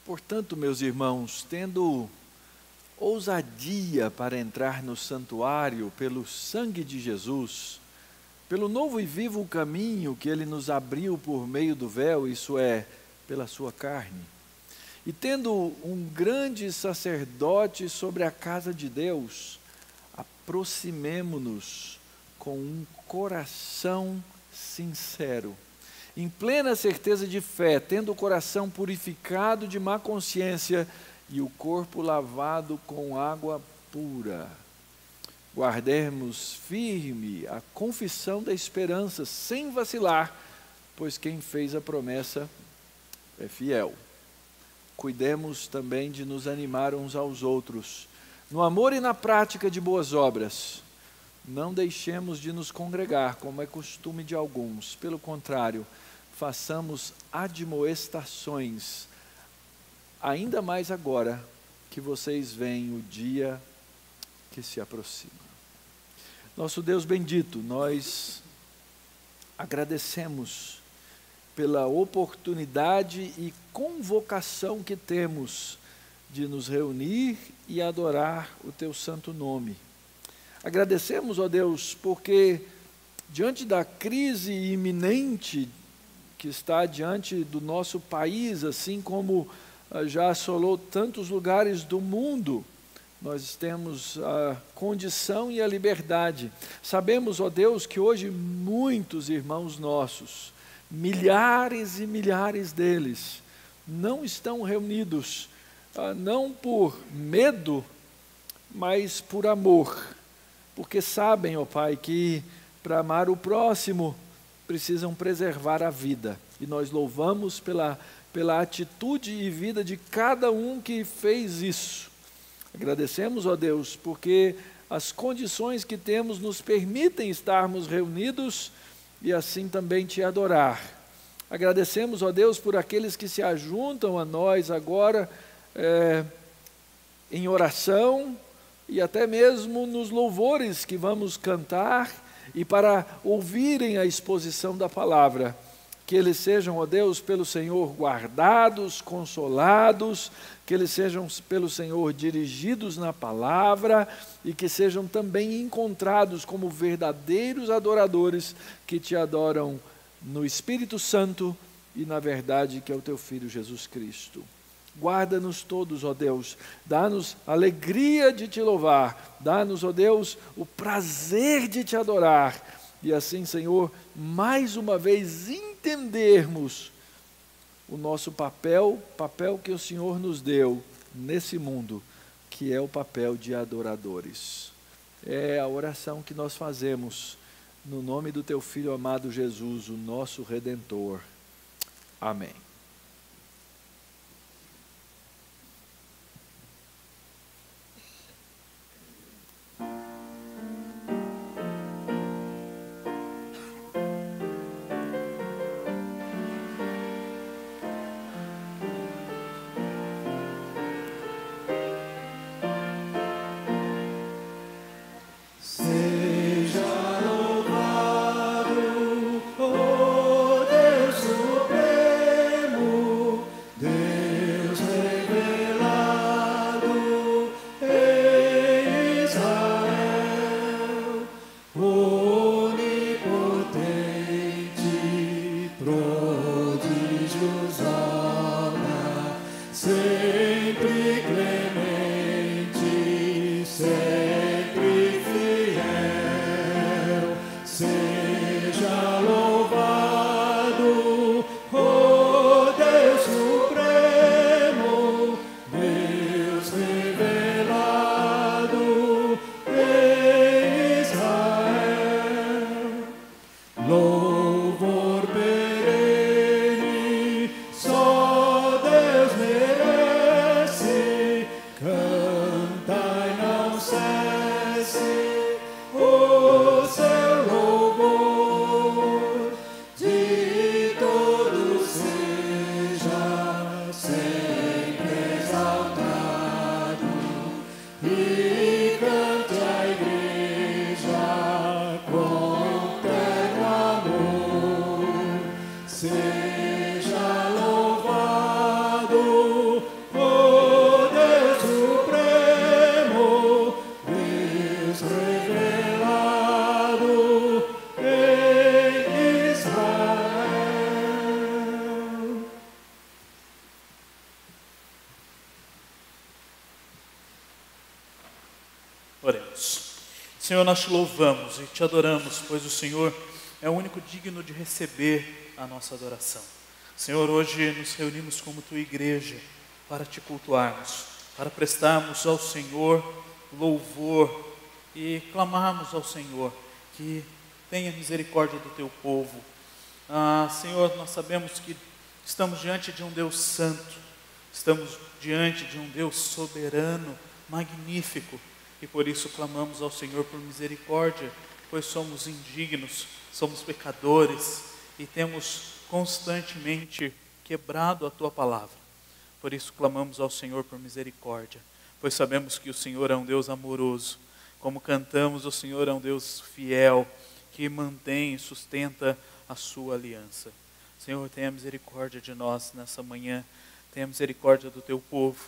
Portanto, meus irmãos, tendo ousadia para entrar no santuário pelo sangue de Jesus, pelo novo e vivo caminho que Ele nos abriu por meio do véu, isso é, pela sua carne, e tendo um grande sacerdote sobre a casa de Deus, aproximemo-nos com um coração sincero, em plena certeza de fé, tendo o coração purificado de má consciência e o corpo lavado com água pura. Guardemos firme a confissão da esperança, sem vacilar, pois quem fez a promessa é fiel. Cuidemos também de nos animar uns aos outros, no amor e na prática de boas obras. Não deixemos de nos congregar, como é costume de alguns. Pelo contrário, façamos admoestações, ainda mais agora que vocês veem o dia que se aproxima. Nosso Deus bendito, nós agradecemos pela oportunidade e convocação que temos de nos reunir e adorar o Teu santo nome. Agradecemos, ó Deus, porque diante da crise iminente que está diante do nosso país, assim como já assolou tantos lugares do mundo, nós temos a condição e a liberdade. Sabemos, ó Deus, que hoje muitos irmãos nossos, milhares e milhares deles, não estão reunidos, não por medo, mas por amor, porque sabem, ó Pai, que para amar o próximo precisam preservar a vida. E nós louvamos pela atitude e vida de cada um que fez isso. Agradecemos, ó Deus, porque as condições que temos nos permitem estarmos reunidos e assim também Te adorar. Agradecemos, ó Deus, por aqueles que se ajuntam a nós agora em oração e até mesmo nos louvores que vamos cantar e para ouvirem a exposição da palavra. Que eles sejam, ó Deus, pelo Senhor guardados, consolados, que eles sejam pelo Senhor dirigidos na palavra e que sejam também encontrados como verdadeiros adoradores que Te adoram no Espírito Santo e na verdade que é o Teu Filho Jesus Cristo. Guarda-nos todos, ó Deus, dá-nos alegria de Te louvar, dá-nos, ó Deus, o prazer de Te adorar, e assim, Senhor, mais uma vez entendermos o nosso papel que o Senhor nos deu nesse mundo, que é o papel de adoradores. É a oração que nós fazemos, no nome do Teu Filho amado Jesus, o nosso Redentor. Amém. Só Deus merece. Oremos. Senhor, nós te louvamos e te adoramos, pois o Senhor é o único digno de receber a nossa adoração. Senhor, hoje nos reunimos como tua igreja para te cultuarmos, para prestarmos ao Senhor louvor e clamarmos ao Senhor que tenha misericórdia do teu povo. Senhor, nós sabemos que estamos diante de um Deus santo, estamos diante de um Deus soberano, magnífico, e por isso clamamos ao Senhor por misericórdia, pois somos indignos, somos pecadores e temos constantemente quebrado a tua palavra. Por isso clamamos ao Senhor por misericórdia, pois sabemos que o Senhor é um Deus amoroso. Como cantamos, o Senhor é um Deus fiel, que mantém e sustenta a sua aliança. Senhor, tenha misericórdia de nós nessa manhã, tenha misericórdia do teu povo,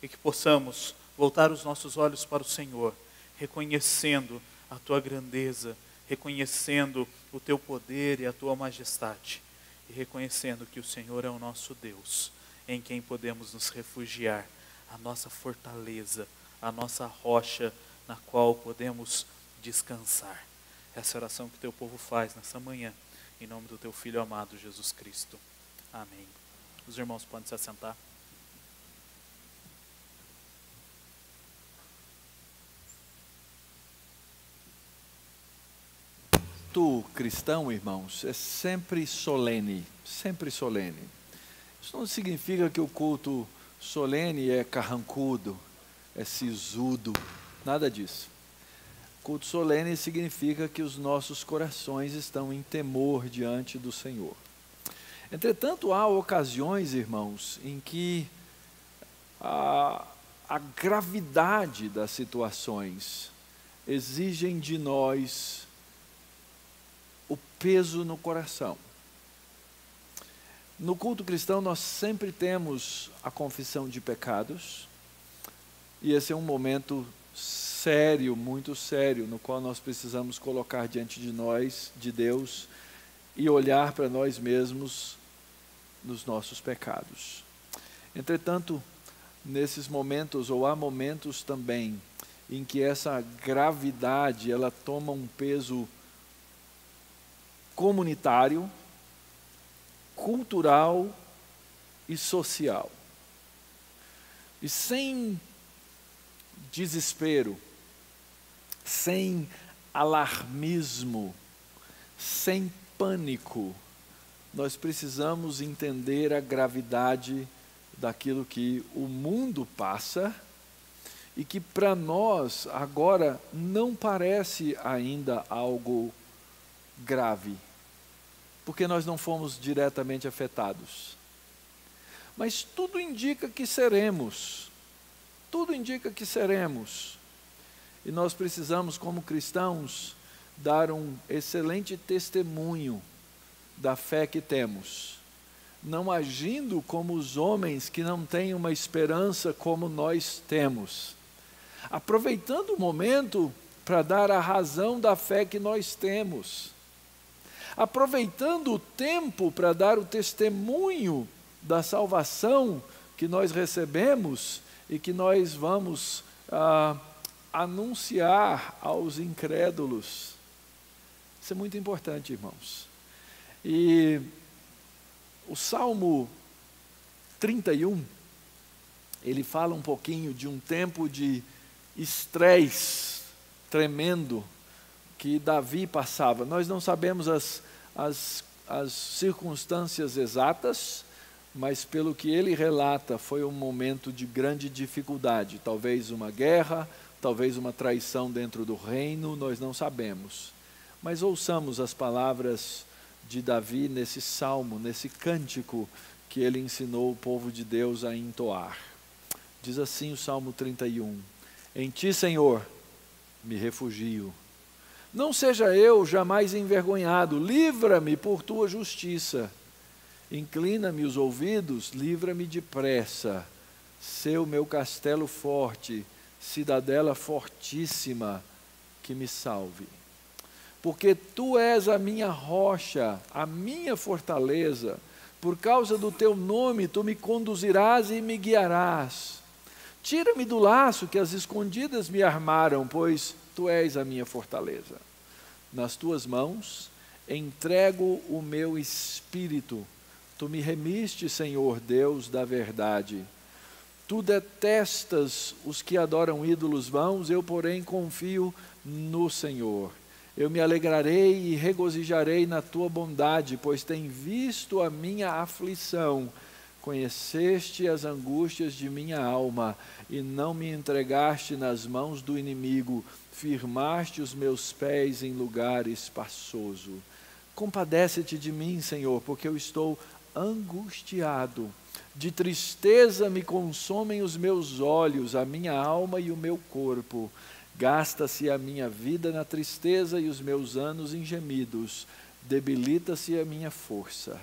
e que possamos voltar os nossos olhos para o Senhor, reconhecendo a tua grandeza, reconhecendo o teu poder e a tua majestade, e reconhecendo que o Senhor é o nosso Deus, em quem podemos nos refugiar, a nossa fortaleza, a nossa rocha na qual podemos descansar. Essa é a oração que o teu povo faz nessa manhã, em nome do teu Filho amado Jesus Cristo. Amém. Os irmãos podem se assentar. Culto cristão, irmãos, é sempre solene, sempre solene. Isso não significa que o culto solene é carrancudo, é sisudo, nada disso. Culto solene significa que os nossos corações estão em temor diante do Senhor. Entretanto, há ocasiões, irmãos, em que a gravidade das situações exigem de nós o peso no coração. No culto cristão nós sempre temos a confissão de pecados, e esse é um momento sério, muito sério, no qual nós precisamos colocar diante de nós, de Deus, e olhar para nós mesmos nos nossos pecados. Entretanto, nesses momentos, ou há momentos também, em que essa gravidade, ela toma um peso comunitário, cultural e social. E sem desespero, sem alarmismo, sem pânico, nós precisamos entender a gravidade daquilo que o mundo passa e que para nós agora não parece ainda algo grave, porque nós não fomos diretamente afetados. Mas tudo indica que seremos. Tudo indica que seremos. E nós precisamos, como cristãos, dar um excelente testemunho da fé que temos, não agindo como os homens que não têm uma esperança como nós temos, aproveitando o momento para dar a razão da fé que nós temos, aproveitando o tempo para dar o testemunho da salvação que nós recebemos e que nós vamos anunciar aos incrédulos. Isso é muito importante, irmãos. E o Salmo 31, ele fala um pouquinho de um tempo de estresse tremendo que Davi passava. Nós não sabemos as circunstâncias exatas, mas pelo que ele relata, foi um momento de grande dificuldade. Talvez uma guerra, talvez uma traição dentro do reino, nós não sabemos. Mas ouçamos as palavras de Davi nesse salmo, nesse cântico que ele ensinou o povo de Deus a entoar. Diz assim o Salmo 31: Em ti, Senhor, me refugio. Não seja eu jamais envergonhado, livra-me por tua justiça. Inclina-me os ouvidos, livra-me depressa. Sê o meu castelo forte, cidadela fortíssima, que me salve. Porque tu és a minha rocha, a minha fortaleza, por causa do teu nome tu me conduzirás e me guiarás. Tira-me do laço que as escondidas me armaram, pois tu és a minha fortaleza. Nas tuas mãos entrego o meu espírito. Tu me remiste, Senhor Deus da verdade. Tu detestas os que adoram ídolos vãos, eu, porém, confio no Senhor. Eu me alegrarei e regozijarei na tua bondade, pois tem visto a minha aflição. Conheceste as angústias de minha alma e não me entregaste nas mãos do inimigo. Firmaste os meus pés em lugar espaçoso. Compadece-te de mim, Senhor, porque eu estou angustiado. De tristeza me consomem os meus olhos, a minha alma e o meu corpo. Gasta-se a minha vida na tristeza e os meus anos em gemidos. Debilita-se a minha força,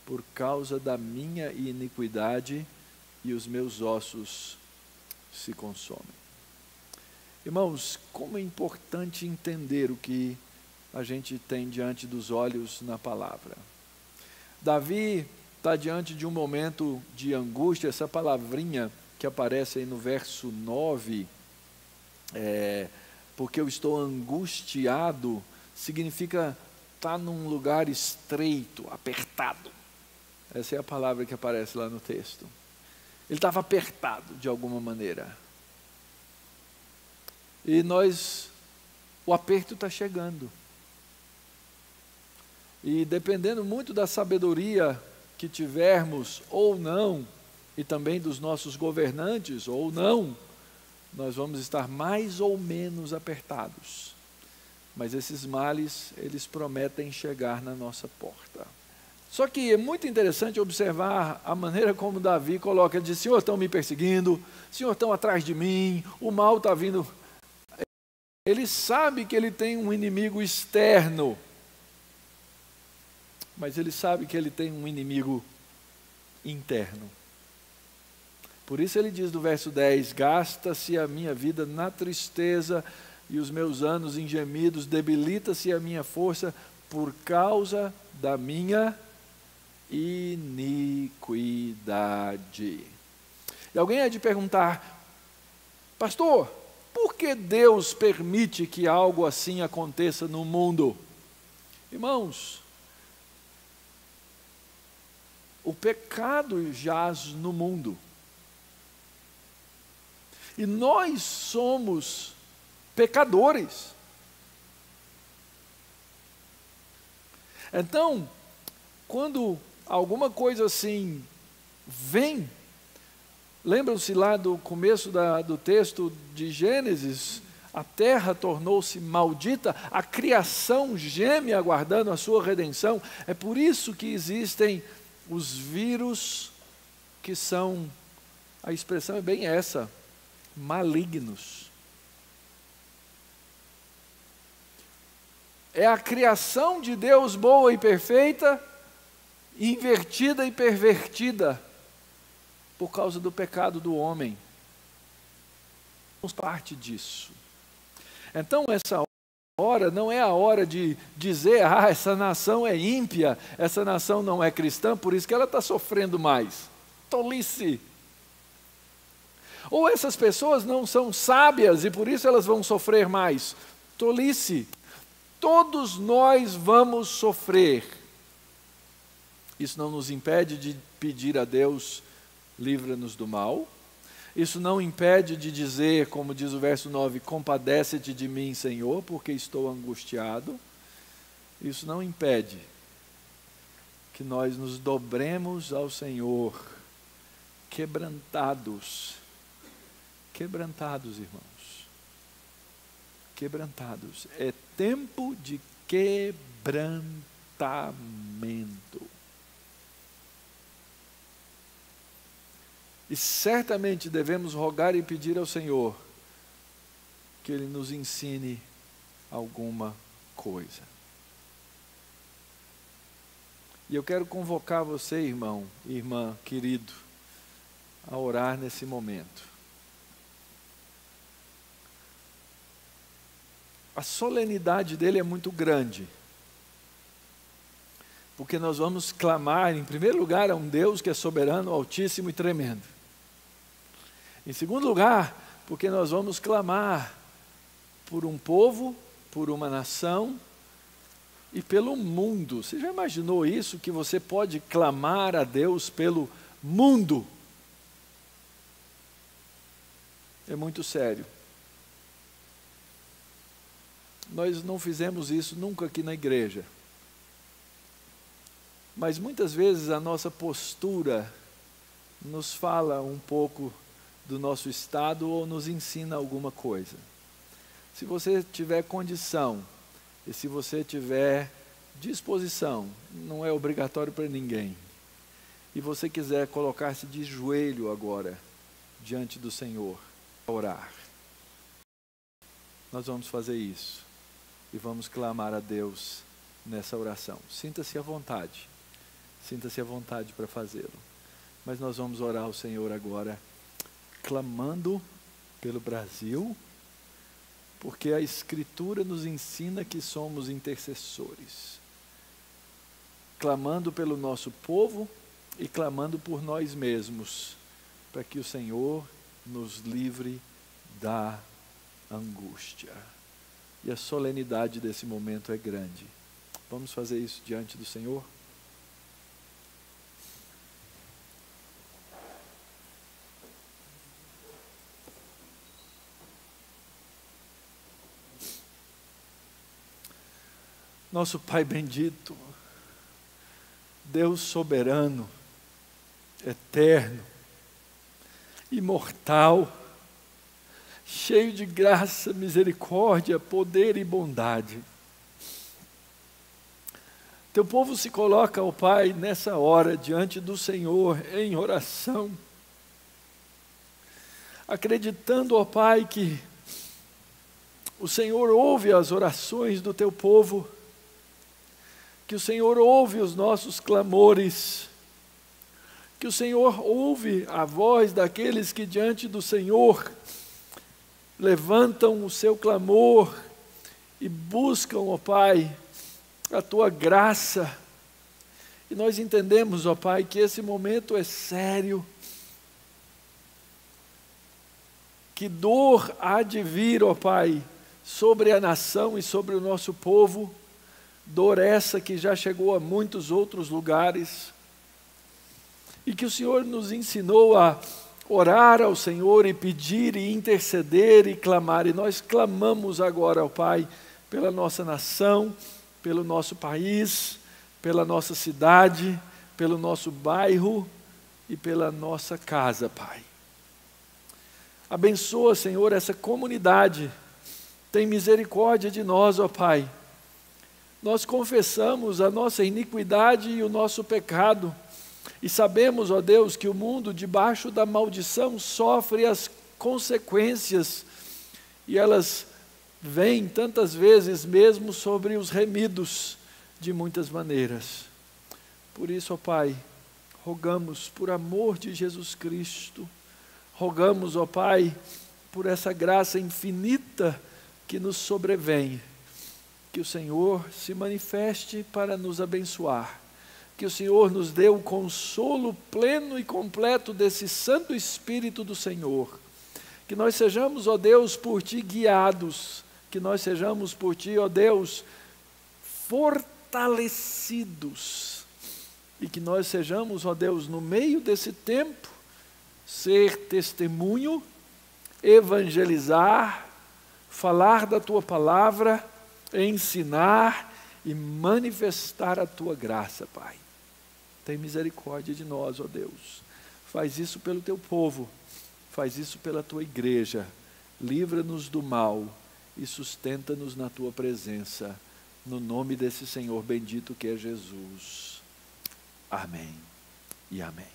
por causa da minha iniquidade, e os meus ossos se consomem. Irmãos, como é importante entender o que a gente tem diante dos olhos na palavra. Davi está diante de um momento de angústia. Essa palavrinha que aparece aí no verso 9, porque eu estou angustiado, significa estar num lugar estreito, apertado. Essa é a palavra que aparece lá no texto. Ele estava apertado de alguma maneira. E o aperto está chegando. E dependendo muito da sabedoria que tivermos ou não, e também dos nossos governantes ou não, nós vamos estar mais ou menos apertados. Mas esses males, eles prometem chegar na nossa porta. Só que é muito interessante observar a maneira como Davi coloca. Ele diz: Senhor, estão me perseguindo, Senhor, estão atrás de mim, o mal está vindo. Ele sabe que ele tem um inimigo externo, mas ele sabe que ele tem um inimigo interno. Por isso ele diz no verso 10, gasta-se a minha vida na tristeza e os meus anos em gemidos, debilita-se a minha força por causa da minha iniquidade. E alguém há de perguntar: pastor, por que Deus permite que algo assim aconteça no mundo? Irmãos, o pecado jaz no mundo. E nós somos pecadores. Então, quando alguma coisa assim vem, lembram-se lá do começo do texto de Gênesis, a terra tornou-se maldita, a criação geme aguardando a sua redenção. É por isso que existem os vírus, que são, a expressão é bem essa, malignos. É a criação de Deus boa e perfeita, invertida e pervertida, por causa do pecado do homem. Somos parte disso. Então essa hora não é a hora de dizer: essa nação é ímpia, essa nação não é cristã, por isso que ela está sofrendo mais. Tolice. Ou essas pessoas não são sábias e por isso elas vão sofrer mais. Tolice. Todos nós vamos sofrer. Isso não nos impede de pedir a Deus: livra-nos do mal. Isso não impede de dizer, como diz o verso 9, compadece-te de mim, Senhor, porque estou angustiado. Isso não impede que nós nos dobremos ao Senhor, quebrantados, irmãos, quebrantados. É tempo de quebrantamento. E certamente devemos rogar e pedir ao Senhor que Ele nos ensine alguma coisa. E eu quero convocar você, irmão, irmã, querido, a orar nesse momento. A solenidade dele é muito grande, porque nós vamos clamar, em primeiro lugar, a um Deus que é soberano, altíssimo e tremendo. Em segundo lugar, porque nós vamos clamar por um povo, por uma nação e pelo mundo. Você já imaginou isso? Que você pode clamar a Deus pelo mundo? É muito sério. Nós não fizemos isso nunca aqui na igreja. Mas muitas vezes a nossa postura nos fala um pouco do nosso estado ou nos ensina alguma coisa. Se você tiver condição e se você tiver disposição, não é obrigatório para ninguém, e você quiser colocar-se de joelho agora diante do Senhor, orar, nós vamos fazer isso e vamos clamar a Deus nessa oração. Sinta-se à vontade para fazê-lo, mas nós vamos orar ao Senhor agora, clamando pelo Brasil, porque a Escritura nos ensina que somos intercessores, clamando pelo nosso povo e clamando por nós mesmos, para que o Senhor nos livre da angústia. E a solenidade desse momento é grande. Vamos fazer isso diante do Senhor? Nosso Pai bendito, Deus soberano, eterno, imortal, cheio de graça, misericórdia, poder e bondade. Teu povo se coloca, ó Pai, nessa hora, diante do Senhor, em oração, acreditando, ó Pai, que o Senhor ouve as orações do teu povo, que o Senhor ouve os nossos clamores, que o Senhor ouve a voz daqueles que diante do Senhor levantam o seu clamor e buscam, ó Pai, a Tua graça. E nós entendemos, ó Pai, que esse momento é sério, que dor há de vir, ó Pai, sobre a nação e sobre o nosso povo, dor essa que já chegou a muitos outros lugares, e que o Senhor nos ensinou a orar ao Senhor e pedir e interceder e clamar, e nós clamamos agora ao Pai, pela nossa nação, pelo nosso país, pela nossa cidade, pelo nosso bairro e pela nossa casa, Pai. Abençoa, Senhor, essa comunidade, tem misericórdia de nós, ó Pai. Nós confessamos a nossa iniquidade e o nosso pecado, e sabemos, ó Deus, que o mundo debaixo da maldição sofre as consequências, e elas vêm tantas vezes mesmo sobre os remidos, de muitas maneiras. Por isso, ó Pai, rogamos por amor de Jesus Cristo, rogamos, ó Pai, por essa graça infinita que nos sobrevém, que o Senhor se manifeste para nos abençoar, que o Senhor nos dê o consolo pleno e completo desse Santo Espírito do Senhor, que nós sejamos, ó Deus, por Ti guiados, que nós sejamos por Ti, ó Deus, fortalecidos, e que nós sejamos, ó Deus, no meio desse tempo, ser testemunho, evangelizar, falar da Tua palavra, ensinar e manifestar a Tua graça, Pai. Tem misericórdia de nós, ó Deus. Faz isso pelo Teu povo, faz isso pela Tua igreja. Livra-nos do mal e sustenta-nos na Tua presença, no nome desse Senhor bendito que é Jesus. Amém e amém.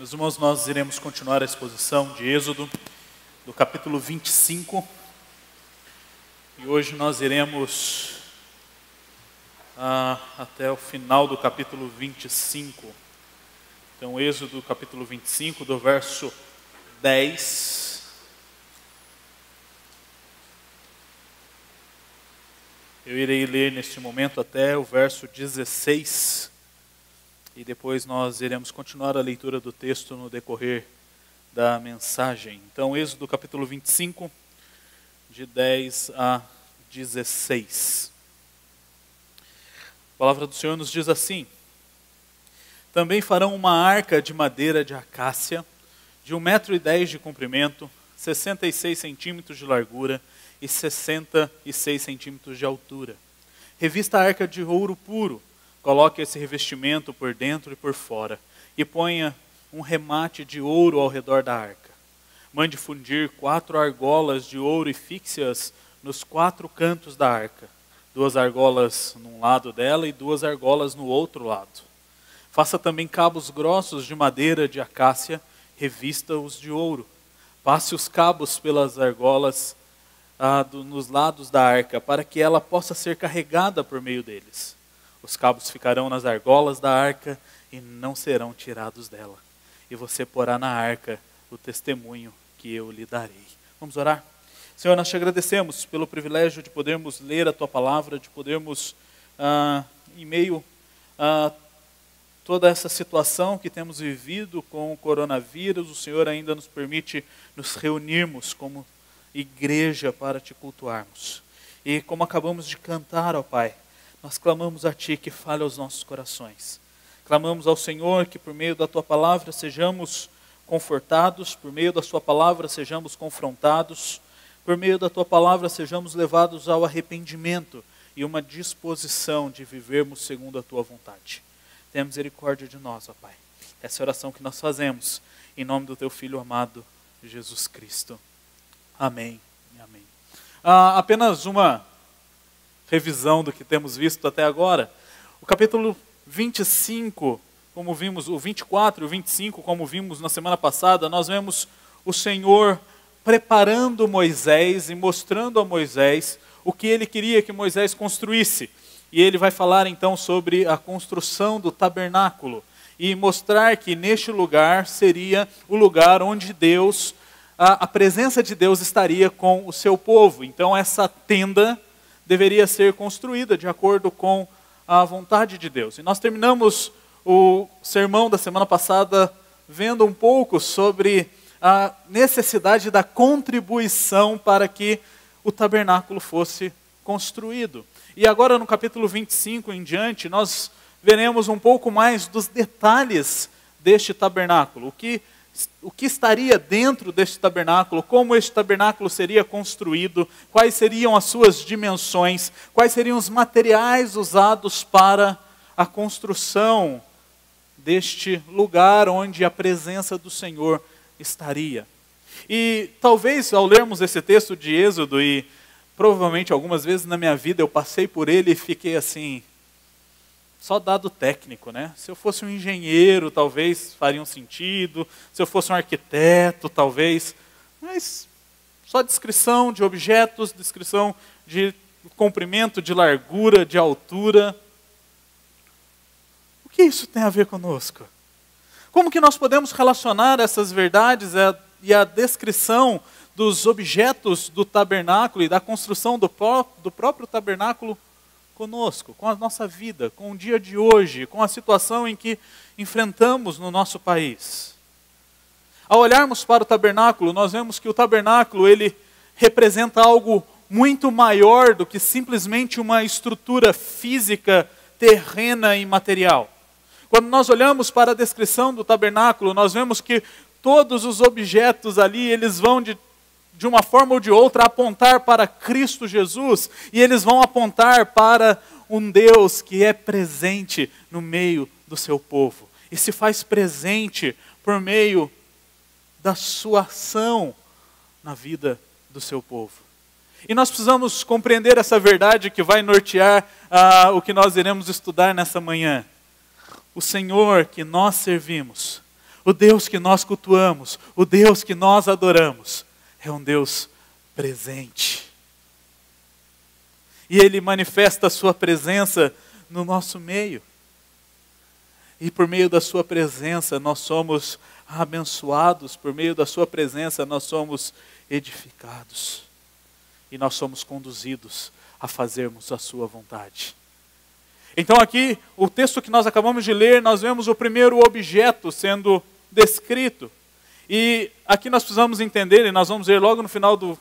Meus irmãos, nós iremos continuar a exposição de Êxodo, do capítulo 25. E hoje nós iremos até o final do capítulo 25. Então, Êxodo, capítulo 25, do verso 10. Eu irei ler neste momento até o verso 16. E depois nós iremos continuar a leitura do texto no decorrer da mensagem. Então, Êxodo capítulo 25, de 10 a 16. A palavra do Senhor nos diz assim: Também farão uma arca de madeira de acácia, de 1,10 m de comprimento, 66 centímetros de largura e 66 centímetros de altura. Revista a arca de ouro puro. Coloque esse revestimento por dentro e por fora, e ponha um remate de ouro ao redor da arca. Mande fundir 4 argolas de ouro e fixe-as nos 4 cantos da arca, 2 argolas num lado dela e 2 argolas no outro lado. Faça também cabos grossos de madeira de acácia, revista-os de ouro. Passe os cabos pelas argolas nos lados da arca, para que ela possa ser carregada por meio deles. Os cabos ficarão nas argolas da arca e não serão tirados dela. E você porá na arca o testemunho que eu lhe darei. Vamos orar? Senhor, nós te agradecemos pelo privilégio de podermos ler a Tua palavra, de podermos, em meio a toda essa situação que temos vivido com o coronavírus, o Senhor ainda nos permite nos reunirmos como igreja para Te cultuarmos. E como acabamos de cantar, ó Pai, nós clamamos a Ti que fale aos nossos corações. Clamamos ao Senhor que por meio da Tua palavra sejamos confortados, por meio da Sua palavra sejamos confrontados, por meio da Tua palavra sejamos levados ao arrependimento e uma disposição de vivermos segundo a Tua vontade. Tenha misericórdia de nós, ó Pai. Essa é a oração que nós fazemos em nome do Teu Filho amado, Jesus Cristo. Amém e amém. Apenas uma revisão do que temos visto até agora. O capítulo 25, como vimos, o 24 e o 25, como vimos na semana passada, nós vemos o Senhor preparando Moisés e mostrando a Moisés o que ele queria que Moisés construísse. E ele vai falar então sobre a construção do tabernáculo e mostrar que neste lugar seria o lugar onde Deus, a presença de Deus estaria com o seu povo. Então essa tenda deveria ser construída de acordo com a vontade de Deus. E nós terminamos o sermão da semana passada vendo um pouco sobre a necessidade da contribuição para que o tabernáculo fosse construído. E agora no capítulo 25 em diante, nós veremos um pouco mais dos detalhes deste tabernáculo. O que estaria dentro deste tabernáculo, como este tabernáculo seria construído, quais seriam as suas dimensões, quais seriam os materiais usados para a construção deste lugar onde a presença do Senhor estaria. E talvez ao lermos esse texto de Êxodo, e provavelmente algumas vezes na minha vida eu passei por ele e fiquei assim, só dado técnico, né? Se eu fosse um engenheiro, talvez faria um sentido. Se eu fosse um arquiteto, talvez. Mas só descrição de objetos, descrição de comprimento, de largura, de altura. O que isso tem a ver conosco? Como que nós podemos relacionar essas verdades e a descrição dos objetos do tabernáculo e da construção do próprio tabernáculo conosco, com a nossa vida, com o dia de hoje, com a situação em que enfrentamos no nosso país? Ao olharmos para o tabernáculo, nós vemos que o tabernáculo ele representa algo muito maior do que simplesmente uma estrutura física, terrena e material. Quando nós olhamos para a descrição do tabernáculo, nós vemos que todos os objetos ali, eles vão de uma forma ou de outra apontar para Cristo Jesus, e eles vão apontar para um Deus que é presente no meio do seu povo, e se faz presente por meio da sua ação na vida do seu povo. E nós precisamos compreender essa verdade que vai nortear o que nós iremos estudar nessa manhã. O Senhor que nós servimos o Deus que nós cultuamos, o Deus que nós adoramos, é um Deus presente. E Ele manifesta a sua presença no nosso meio. E por meio da sua presença nós somos abençoados, por meio da sua presença nós somos edificados. E nós somos conduzidos a fazermos a sua vontade. Então aqui, o texto que nós acabamos de ler, nós vemos o primeiro objeto sendo descrito. E aqui nós precisamos entender, e nós vamos ver logo no final do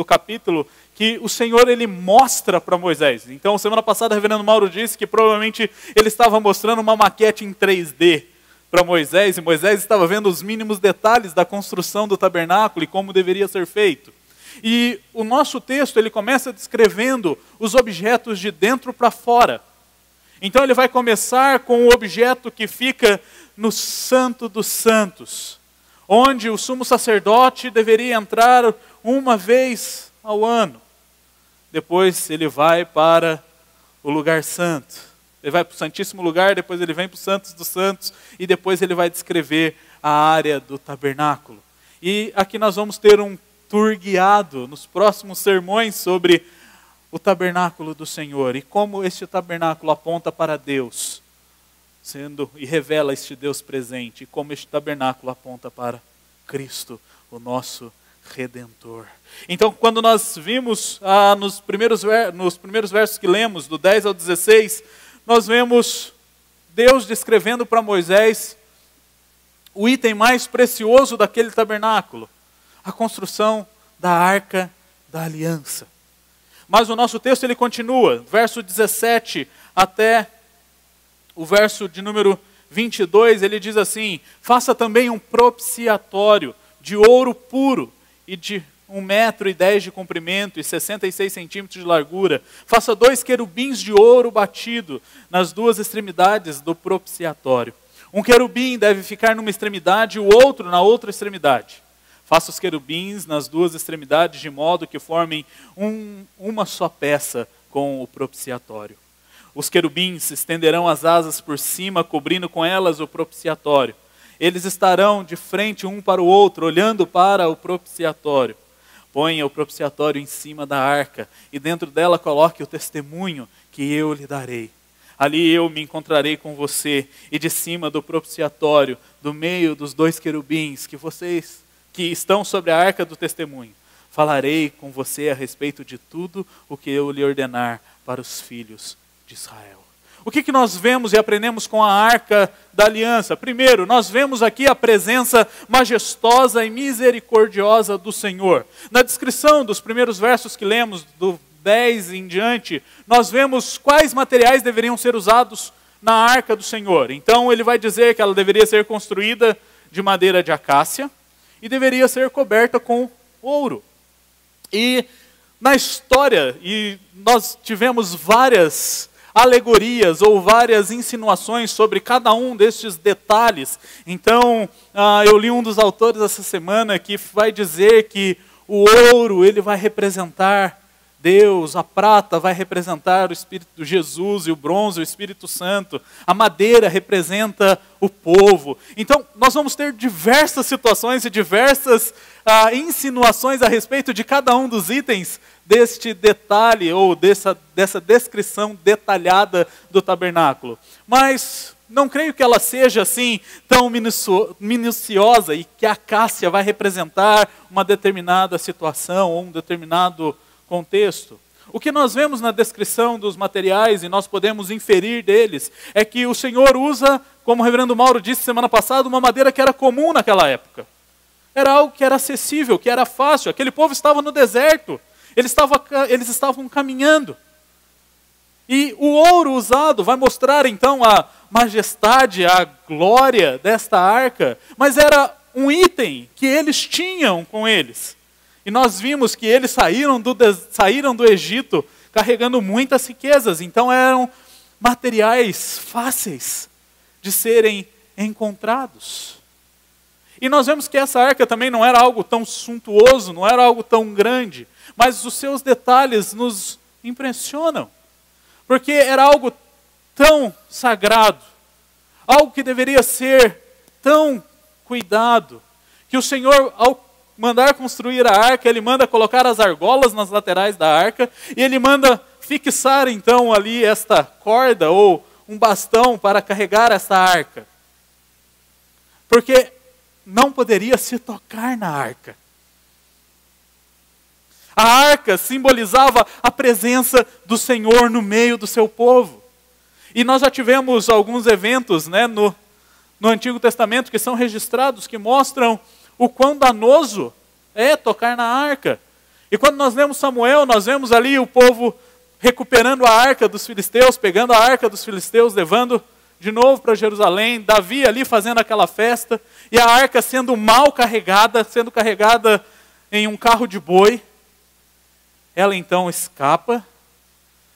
capítulo, que o Senhor Ele mostra para Moisés. Então semana passada o reverendo Mauro disse que provavelmente ele estava mostrando uma maquete em 3D para Moisés, e Moisés estava vendo os mínimos detalhes da construção do tabernáculo e como deveria ser feito. E o nosso texto, ele começa descrevendo os objetos de dentro para fora. Então ele vai começar com o objeto que fica no Santo dos Santos, onde o sumo sacerdote deveria entrar uma vez ao ano. Depois ele vai para o lugar santo. Ele vai para o Santíssimo Lugar, depois ele vem para o Santos dos Santos, e depois ele vai descrever a área do tabernáculo. E aqui nós vamos ter um tour guiado nos próximos sermões sobre o tabernáculo do Senhor e como este tabernáculo aponta para Deus, e revela este Deus presente, e como este tabernáculo aponta para Cristo, o nosso Redentor. Então, quando nós vimos nos primeiros versos que lemos, do 10 ao 16, nós vemos Deus descrevendo para Moisés o item mais precioso daquele tabernáculo, a construção da Arca da Aliança. Mas o nosso texto ele continua, verso 17 até o verso de número 22, ele diz assim: faça também um propiciatório de ouro puro e de 1,10 m de comprimento e 66 centímetros de largura. Faça 2 querubins de ouro batido nas duas extremidades do propiciatório. Um querubim deve ficar numa extremidade e o outro na outra extremidade. Faça os querubins nas duas extremidades de modo que formem uma só peça com o propiciatório. Os querubins estenderão as asas por cima, cobrindo com elas o propiciatório. Eles estarão de frente um para o outro, olhando para o propiciatório. Ponha o propiciatório em cima da arca e dentro dela coloque o testemunho que eu lhe darei. Ali eu me encontrarei com você e de cima do propiciatório, do meio dos 2 querubins que estão sobre a arca do testemunho, falarei com você a respeito de tudo o que eu lhe ordenar para os filhos de Israel. O que nós vemos e aprendemos com a Arca da Aliança? Primeiro, nós vemos aqui a presença majestosa e misericordiosa do Senhor. Na descrição dos primeiros versos que lemos, do 10 em diante, nós vemos quais materiais deveriam ser usados na Arca do Senhor. Então ele vai dizer que ela deveria ser construída de madeira de acácia e deveria ser coberta com ouro. E na história, e nós tivemos várias alegorias ou várias insinuações sobre cada um destes detalhes. Então, eu li um dos autores essa semana que vai dizer que o ouro ele vai representar Deus, a prata vai representar o Espírito de Jesus e o bronze, o Espírito Santo, a madeira representa o povo. Então, nós vamos ter diversas situações e diversas insinuações a respeito de cada um dos itens deste detalhe ou dessa descrição detalhada do tabernáculo. Mas não creio que ela seja assim tão minuciosa e que a acácia vai representar uma determinada situação ou um determinado contexto. O que nós vemos na descrição dos materiais e nós podemos inferir deles é que o Senhor usa, como o reverendo Mauro disse semana passada, uma madeira que era comum naquela época. Era algo que era acessível, que era fácil. Aquele povo estava no deserto. Eles estavam caminhando. E o ouro usado vai mostrar então a majestade, a glória desta arca, mas era um item que eles tinham com eles. E nós vimos que eles saíram do Egito carregando muitas riquezas, então eram materiais fáceis de serem encontrados. E nós vemos que essa arca também não era algo tão suntuoso, não era algo tão grande, mas os seus detalhes nos impressionam, porque era algo tão sagrado, algo que deveria ser tão cuidado. Que o Senhor, ao mandar construir a arca, Ele manda colocar as argolas nas laterais da arca, e Ele manda fixar então ali esta corda ou um bastão para carregar essa arca. Porque não poderia se tocar na arca. A arca simbolizava a presença do Senhor no meio do seu povo. E nós já tivemos alguns eventos, né, no Antigo Testamento que são registrados, que mostram o quão danoso é tocar na arca. E quando nós lemos Samuel, nós vemos ali o povo recuperando a arca dos filisteus, pegando a arca dos filisteus, levando de novo para Jerusalém, Davi ali fazendo aquela festa, e a arca sendo mal carregada, sendo carregada em um carro de boi. Ela então escapa,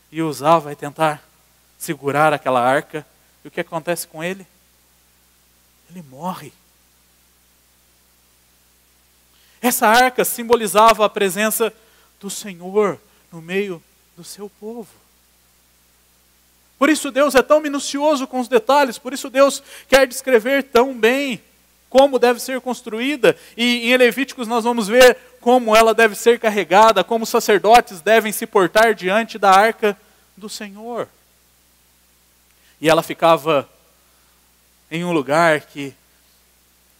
e Uzá vai tentar segurar aquela arca, e o que acontece com ele? Ele morre. Essa arca simbolizava a presença do Senhor no meio do seu povo. Por isso Deus é tão minucioso com os detalhes, por isso Deus quer descrever tão bem como deve ser construída, e em Levíticos nós vamos ver como ela deve ser carregada, como os sacerdotes devem se portar diante da arca do Senhor. E ela ficava em um lugar que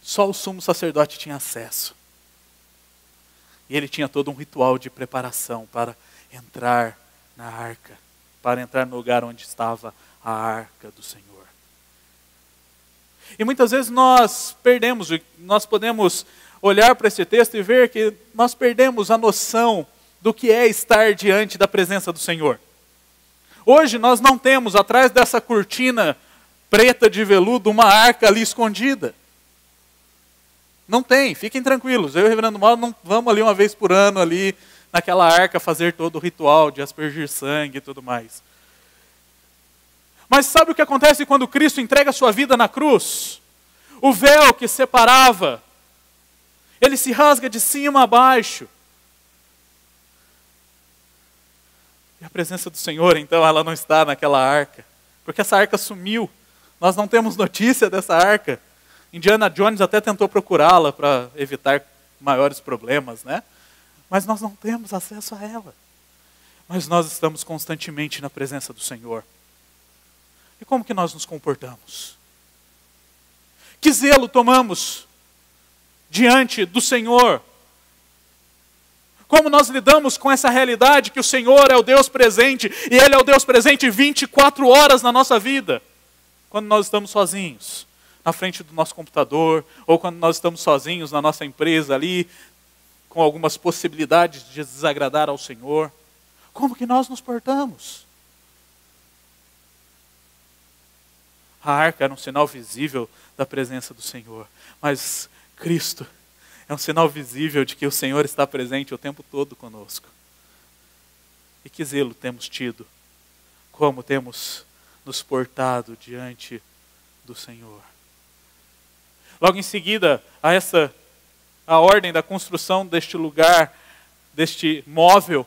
só o sumo sacerdote tinha acesso. E ele tinha todo um ritual de preparação para entrar na arca, para entrar no lugar onde estava a arca do Senhor. E muitas vezes nós podemos olhar para esse texto e ver que nós perdemos a noção do que é estar diante da presença do Senhor. Hoje nós não temos, atrás dessa cortina preta de veludo, uma arca ali escondida. Não tem, fiquem tranquilos. Eu e o reverendo Mauro não vamos ali uma vez por ano ali naquela arca fazer todo o ritual de aspergir sangue e tudo mais. Mas sabe o que acontece quando Cristo entrega a sua vida na cruz? O véu que separava, ele se rasga de cima a baixo. E a presença do Senhor, então, ela não está naquela arca. Porque essa arca sumiu. Nós não temos notícia dessa arca. Indiana Jones até tentou procurá-la para evitar maiores problemas, né? Mas nós não temos acesso a ela. Mas nós estamos constantemente na presença do Senhor. E como que nós nos comportamos? Que zelo tomamos diante do Senhor? Como nós lidamos com essa realidade que o Senhor é o Deus presente, e Ele é o Deus presente 24 horas na nossa vida? Quando nós estamos sozinhos, na frente do nosso computador, ou quando nós estamos sozinhos na nossa empresa ali, com algumas possibilidades de desagradar ao Senhor. Como que nós nos portamos? A arca era um sinal visível da presença do Senhor, mas Cristo é um sinal visível de que o Senhor está presente o tempo todo conosco. E que zelo temos tido, como temos nos portado diante do Senhor. Logo em seguida, a ordem da construção deste lugar, deste móvel,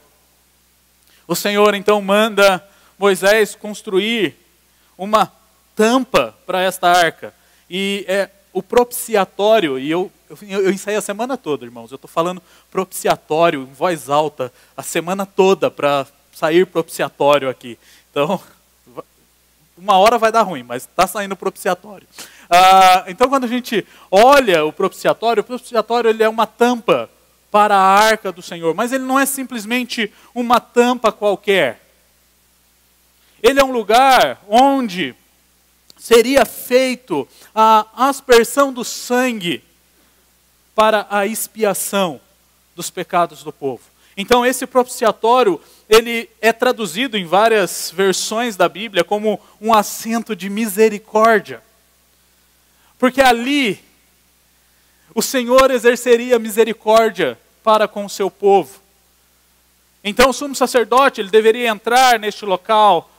o Senhor então manda Moisés construir uma tampa para esta arca. E é o propiciatório, e eu ensaiei a semana toda, irmãos. Eu estou falando propiciatório em voz alta a semana toda para sair propiciatório aqui. Então, uma hora vai dar ruim, mas está saindo propiciatório. Então, quando a gente olha o propiciatório ele é uma tampa para a arca do Senhor. Mas ele não é simplesmente uma tampa qualquer. Ele é um lugar onde seria feito a aspersão do sangue para a expiação dos pecados do povo. Então esse propiciatório, ele é traduzido em várias versões da Bíblia como um assento de misericórdia. Porque ali o Senhor exerceria misericórdia para com o seu povo. Então o sumo sacerdote, ele deveria entrar neste local,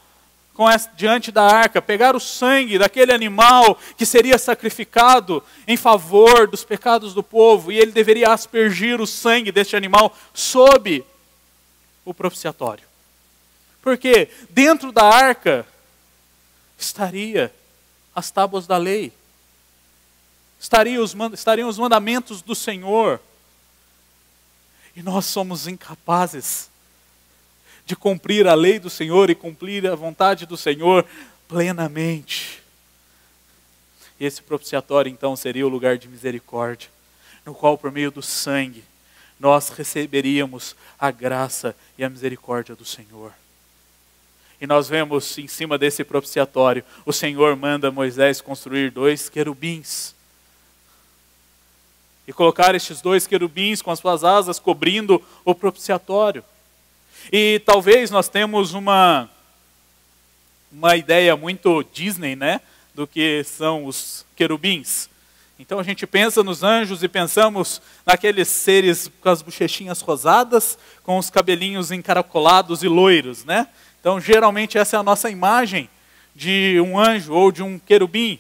diante da arca, pegar o sangue daquele animal que seria sacrificado em favor dos pecados do povo, e ele deveria aspergir o sangue deste animal sob o propiciatório. Porque dentro da arca estaria as tábuas da lei. estariam os mandamentos do Senhor. E nós somos incapazes de cumprir a lei do Senhor e cumprir a vontade do Senhor plenamente. E esse propiciatório então seria o lugar de misericórdia, no qual por meio do sangue nós receberíamos a graça e a misericórdia do Senhor. E nós vemos em cima desse propiciatório, o Senhor manda Moisés construir 2 querubins. E colocar estes 2 querubins com as suas asas cobrindo o propiciatório. E talvez nós temos uma ideia muito Disney, né? Do que são os querubins. Então a gente pensa nos anjos e pensamos naqueles seres com as bochechinhas rosadas, com os cabelinhos encaracolados e loiros, né? Então geralmente essa é a nossa imagem de um anjo ou de um querubim.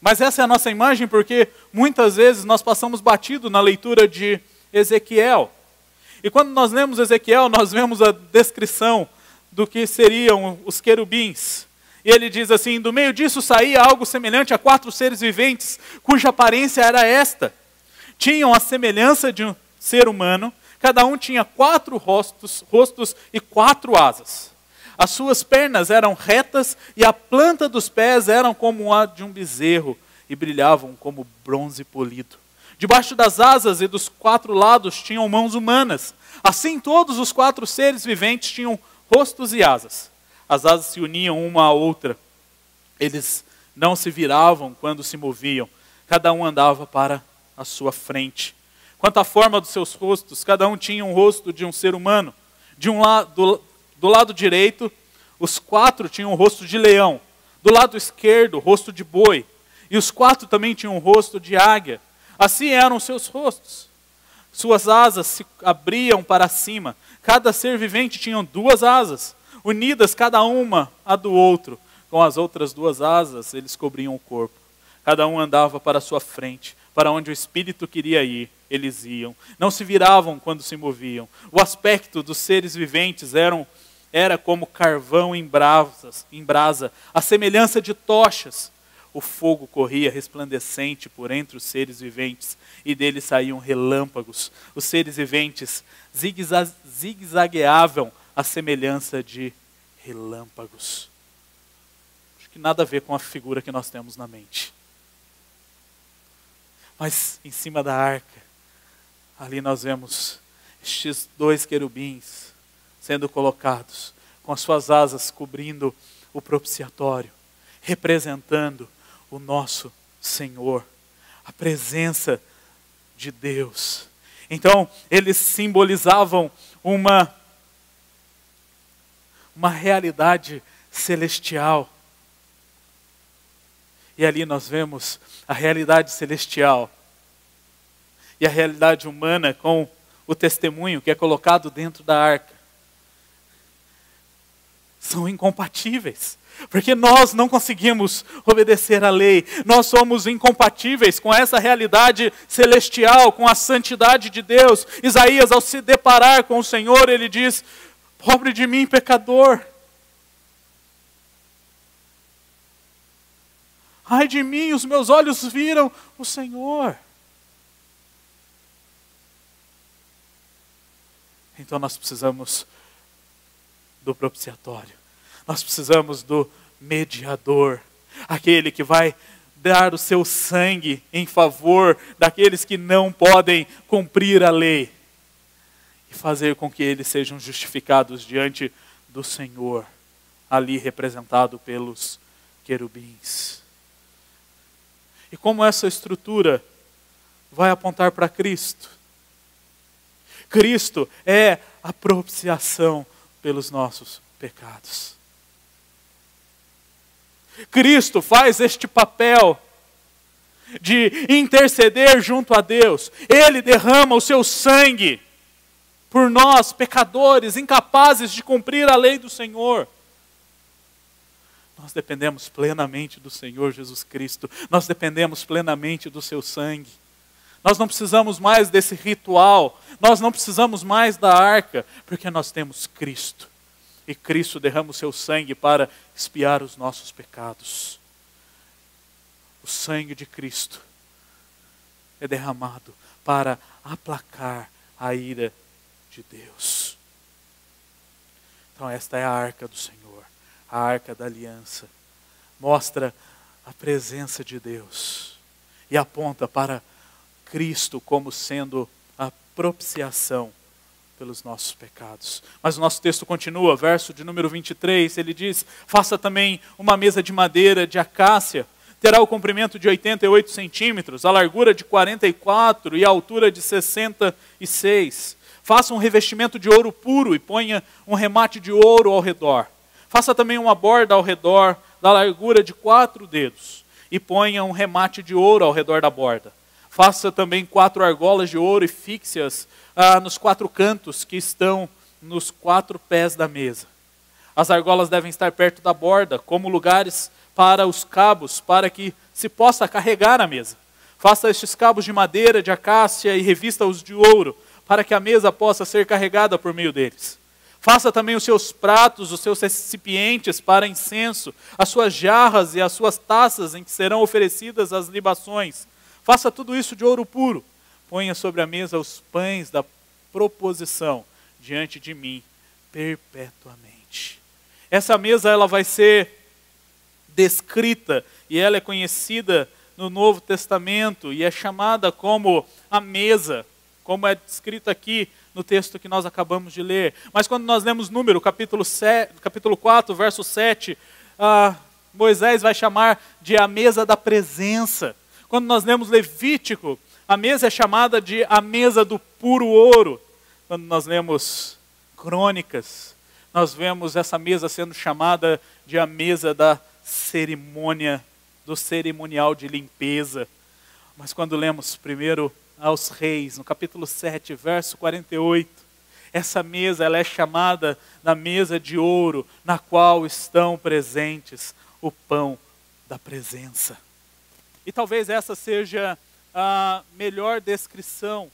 Mas essa é a nossa imagem porque muitas vezes nós passamos batido na leitura de Ezequiel. E quando nós lemos Ezequiel, nós vemos a descrição do que seriam os querubins. E ele diz assim: do meio disso saía algo semelhante a 4 seres viventes, cuja aparência era esta. Tinham a semelhança de um ser humano, cada um tinha 4 rostos e 4 asas. As suas pernas eram retas e a planta dos pés eram como a de um bezerro e brilhavam como bronze polido. Debaixo das asas e dos 4 lados tinham mãos humanas. Assim todos os 4 seres viventes tinham rostos e asas. As asas se uniam uma à outra. Eles não se viravam quando se moviam. Cada um andava para a sua frente. Quanto à forma dos seus rostos, cada um tinha um rosto de um ser humano. Do lado direito, os 4 tinham o rosto de leão. Do lado esquerdo, o rosto de boi. E os 4 também tinham o rosto de águia. Assim eram os seus rostos. Suas asas se abriam para cima. Cada ser vivente tinha 2 asas, unidas cada uma a do outro. Com as outras 2 asas, eles cobriam o corpo. Cada um andava para a sua frente, para onde o Espírito queria ir, eles iam. Não se viravam quando se moviam. O aspecto dos seres viventes era como carvão em brasa, a semelhança de tochas. O fogo corria resplandecente por entre os seres viventes, e deles saíam relâmpagos. Os seres viventes zigue-zagueavam a semelhança de relâmpagos. Acho que nada a ver com a figura que nós temos na mente. Mas em cima da arca, ali nós vemos estes 2 querubins sendo colocados, com as suas asas cobrindo o propiciatório, representando o nosso Senhor, a presença de Deus. Então, eles simbolizavam uma realidade celestial. E ali nós vemos a realidade celestial e a realidade humana com o testemunho que é colocado dentro da arca. São incompatíveis, porque nós não conseguimos obedecer à lei. Nós somos incompatíveis com essa realidade celestial, com a santidade de Deus. Isaías, ao se deparar com o Senhor, ele diz: pobre de mim, pecador. Ai de mim, os meus olhos viram o Senhor. Então nós precisamos do propiciatório. Nós precisamos do mediador. Aquele que vai dar o seu sangue em favor daqueles que não podem cumprir a lei. E fazer com que eles sejam justificados diante do Senhor. Ali representado pelos querubins. E como essa estrutura vai apontar para Cristo? Cristo é a propiciação pelos nossos pecados. Cristo faz este papel de interceder junto a Deus. Ele derrama o seu sangue por nós, pecadores, incapazes de cumprir a lei do Senhor. Nós dependemos plenamente do Senhor Jesus Cristo. Nós dependemos plenamente do seu sangue. Nós não precisamos mais desse ritual. Nós não precisamos mais da arca, porque nós temos Cristo. E Cristo derrama o seu sangue para expiar os nossos pecados. o sangue de Cristo é derramado para aplacar a ira de Deus. Então esta é a arca do Senhor, a arca da aliança. Mostra a presença de Deus e aponta para Cristo como sendo a propiciação pelos nossos pecados. Mas o nosso texto continua, verso de número 23, ele diz: faça também uma mesa de madeira de acácia, terá o comprimento de 88 centímetros, a largura de 44 e a altura de 66. Faça um revestimento de ouro puro e ponha um remate de ouro ao redor. Faça também uma borda ao redor da largura de 4 dedos e ponha um remate de ouro ao redor da borda. Faça também 4 argolas de ouro e fixe-as nos 4 cantos que estão nos 4 pés da mesa. As argolas devem estar perto da borda, como lugares para os cabos, para que se possa carregar a mesa. Faça estes cabos de madeira, de acácia e revista-os de ouro, para que a mesa possa ser carregada por meio deles. Faça também os seus pratos, os seus recipientes para incenso, as suas jarras e as suas taças em que serão oferecidas as libações. Faça tudo isso de ouro puro. Ponha sobre a mesa os pães da proposição diante de mim perpetuamente. Essa mesa ela vai ser descrita e ela é conhecida no Novo Testamento e é chamada como a mesa, como é descrito aqui no texto que nós acabamos de ler. Mas quando nós lemos Número, capítulo 4, verso 7, Moisés vai chamar de a mesa da presença. Quando nós lemos Levítico, a mesa é chamada de a mesa do puro ouro. Quando nós lemos Crônicas, nós vemos essa mesa sendo chamada de a mesa da cerimônia, do cerimonial de limpeza. Mas quando lemos primeiro aos Reis, no capítulo 7, verso 48, essa mesa ela é chamada da mesa de ouro, na qual estão presentes o pão da presença. E talvez essa seja a melhor descrição.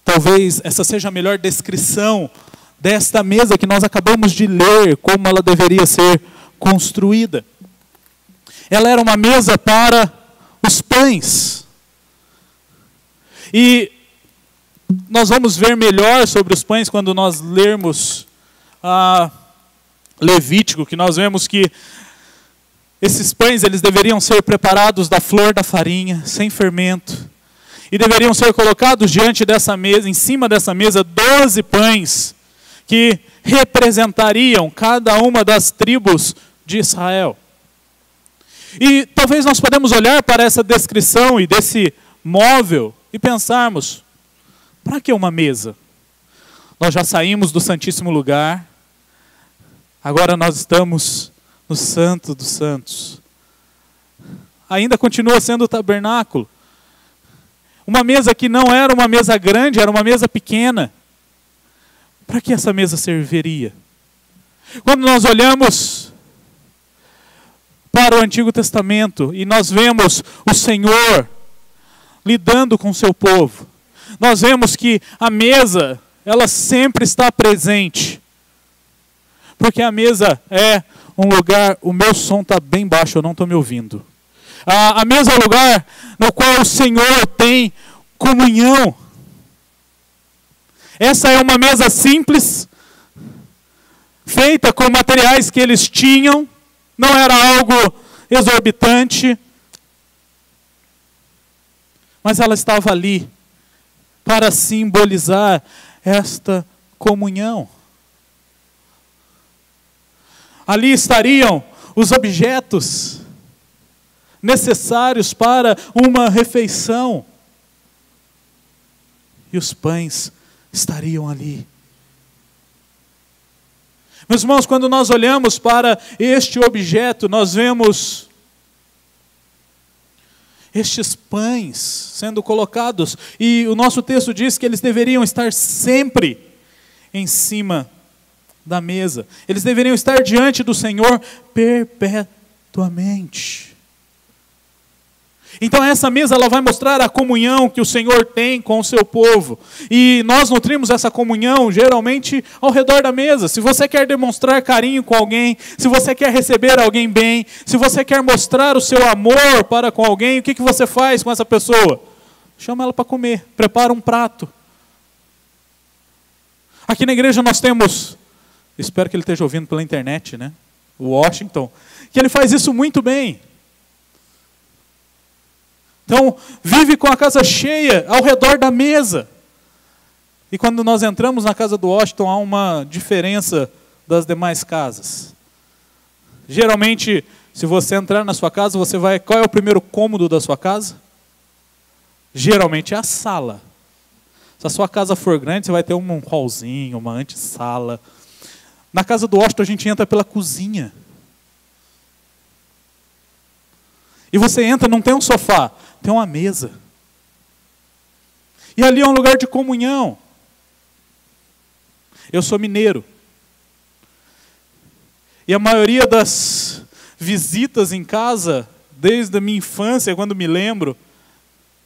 Talvez essa seja a melhor descrição desta mesa que nós acabamos de ler, como ela deveria ser construída. Ela era uma mesa para os pães. E nós vamos ver melhor sobre os pães quando nós lermos Levítico, que nós vemos que esses pães eles deveriam ser preparados da flor da farinha, sem fermento. E deveriam ser colocados diante dessa mesa, em cima dessa mesa, 12 pães, que representariam cada uma das tribos de Israel. E talvez nós podemos olhar para essa descrição e desse móvel e pensarmos, para que uma mesa? Nós já saímos do Santíssimo Lugar, agora nós estamos no Santo dos Santos. Ainda continua sendo o tabernáculo. Uma mesa que não era uma mesa grande, era uma mesa pequena. Para que essa mesa serviria? Quando nós olhamos para o Antigo Testamento e nós vemos o Senhor lidando com o seu povo, nós vemos que a mesa, ela sempre está presente. Porque a mesa é um lugar, o meu som está bem baixo, eu não estou me ouvindo. A mesa é o lugar no qual o Senhor tem comunhão. Essa é uma mesa simples, feita com materiais que eles tinham, não era algo exorbitante, mas ela estava ali para simbolizar esta comunhão. Ali estariam os objetos necessários para uma refeição. E os pães estariam ali. Meus irmãos, quando nós olhamos para este objeto, nós vemos estes pães sendo colocados. E o nosso texto diz que eles deveriam estar sempre em cima da mesa. Eles deveriam estar diante do Senhor perpetuamente. Então essa mesa ela vai mostrar a comunhão que o Senhor tem com o seu povo. E nós nutrimos essa comunhão geralmente ao redor da mesa. Se você quer demonstrar carinho com alguém, se você quer receber alguém bem, se você quer mostrar o seu amor para com alguém, o que você faz com essa pessoa? Chama ela para comer, prepara um prato. Aqui na igreja nós temos, espero que ele esteja ouvindo pela internet, né? O Washington, que ele faz isso muito bem. Então, vive com a casa cheia ao redor da mesa. E quando nós entramos na casa do Washington, há uma diferença das demais casas. Geralmente, se você entrar na sua casa, você vai... Qual é o primeiro cômodo da sua casa? Geralmente é a sala. Se a sua casa for grande, você vai ter um hallzinho, uma antessala. Na casa do Washington, a gente entra pela cozinha. E você entra, não tem um sofá, tem uma mesa. E ali é um lugar de comunhão. Eu sou mineiro. E a maioria das visitas em casa, desde a minha infância, quando me lembro,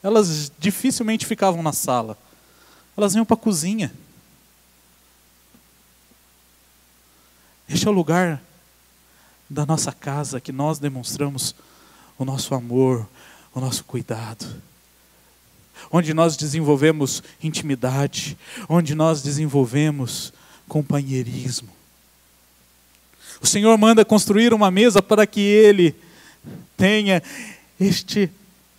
elas dificilmente ficavam na sala. Elas iam para a cozinha. Este é o lugar da nossa casa que nós demonstramos o nosso amor, o nosso cuidado. Onde nós desenvolvemos intimidade, onde nós desenvolvemos companheirismo. O Senhor manda construir uma mesa para que Ele tenha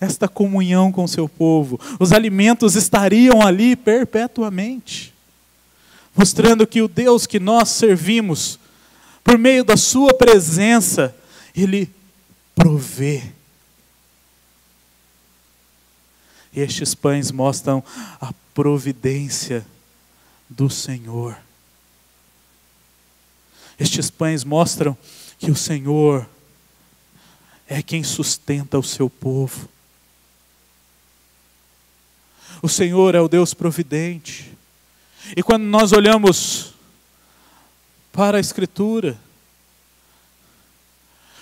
esta comunhão com o seu povo. Os alimentos estariam ali perpetuamente, mostrando que o Deus que nós servimos, por meio da sua presença, Ele provê. E estes pães mostram a providência do Senhor. Estes pães mostram que o Senhor é quem sustenta o seu povo. O Senhor é o Deus providente. E quando nós olhamos para a Escritura,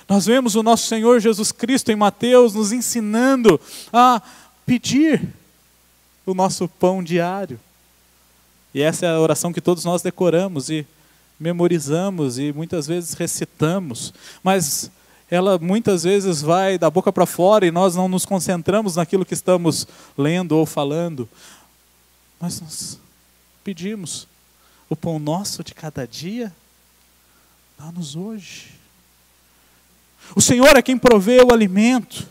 nós vemos o nosso Senhor Jesus Cristo em Mateus nos ensinando a pedir o nosso pão diário. E essa é a oração que todos nós decoramos e memorizamos e muitas vezes recitamos. Mas ela muitas vezes vai da boca para fora e nós não nos concentramos naquilo que estamos lendo ou falando. Mas nós pedimos: o pão nosso de cada dia, dá-nos hoje. O Senhor é quem provê o alimento.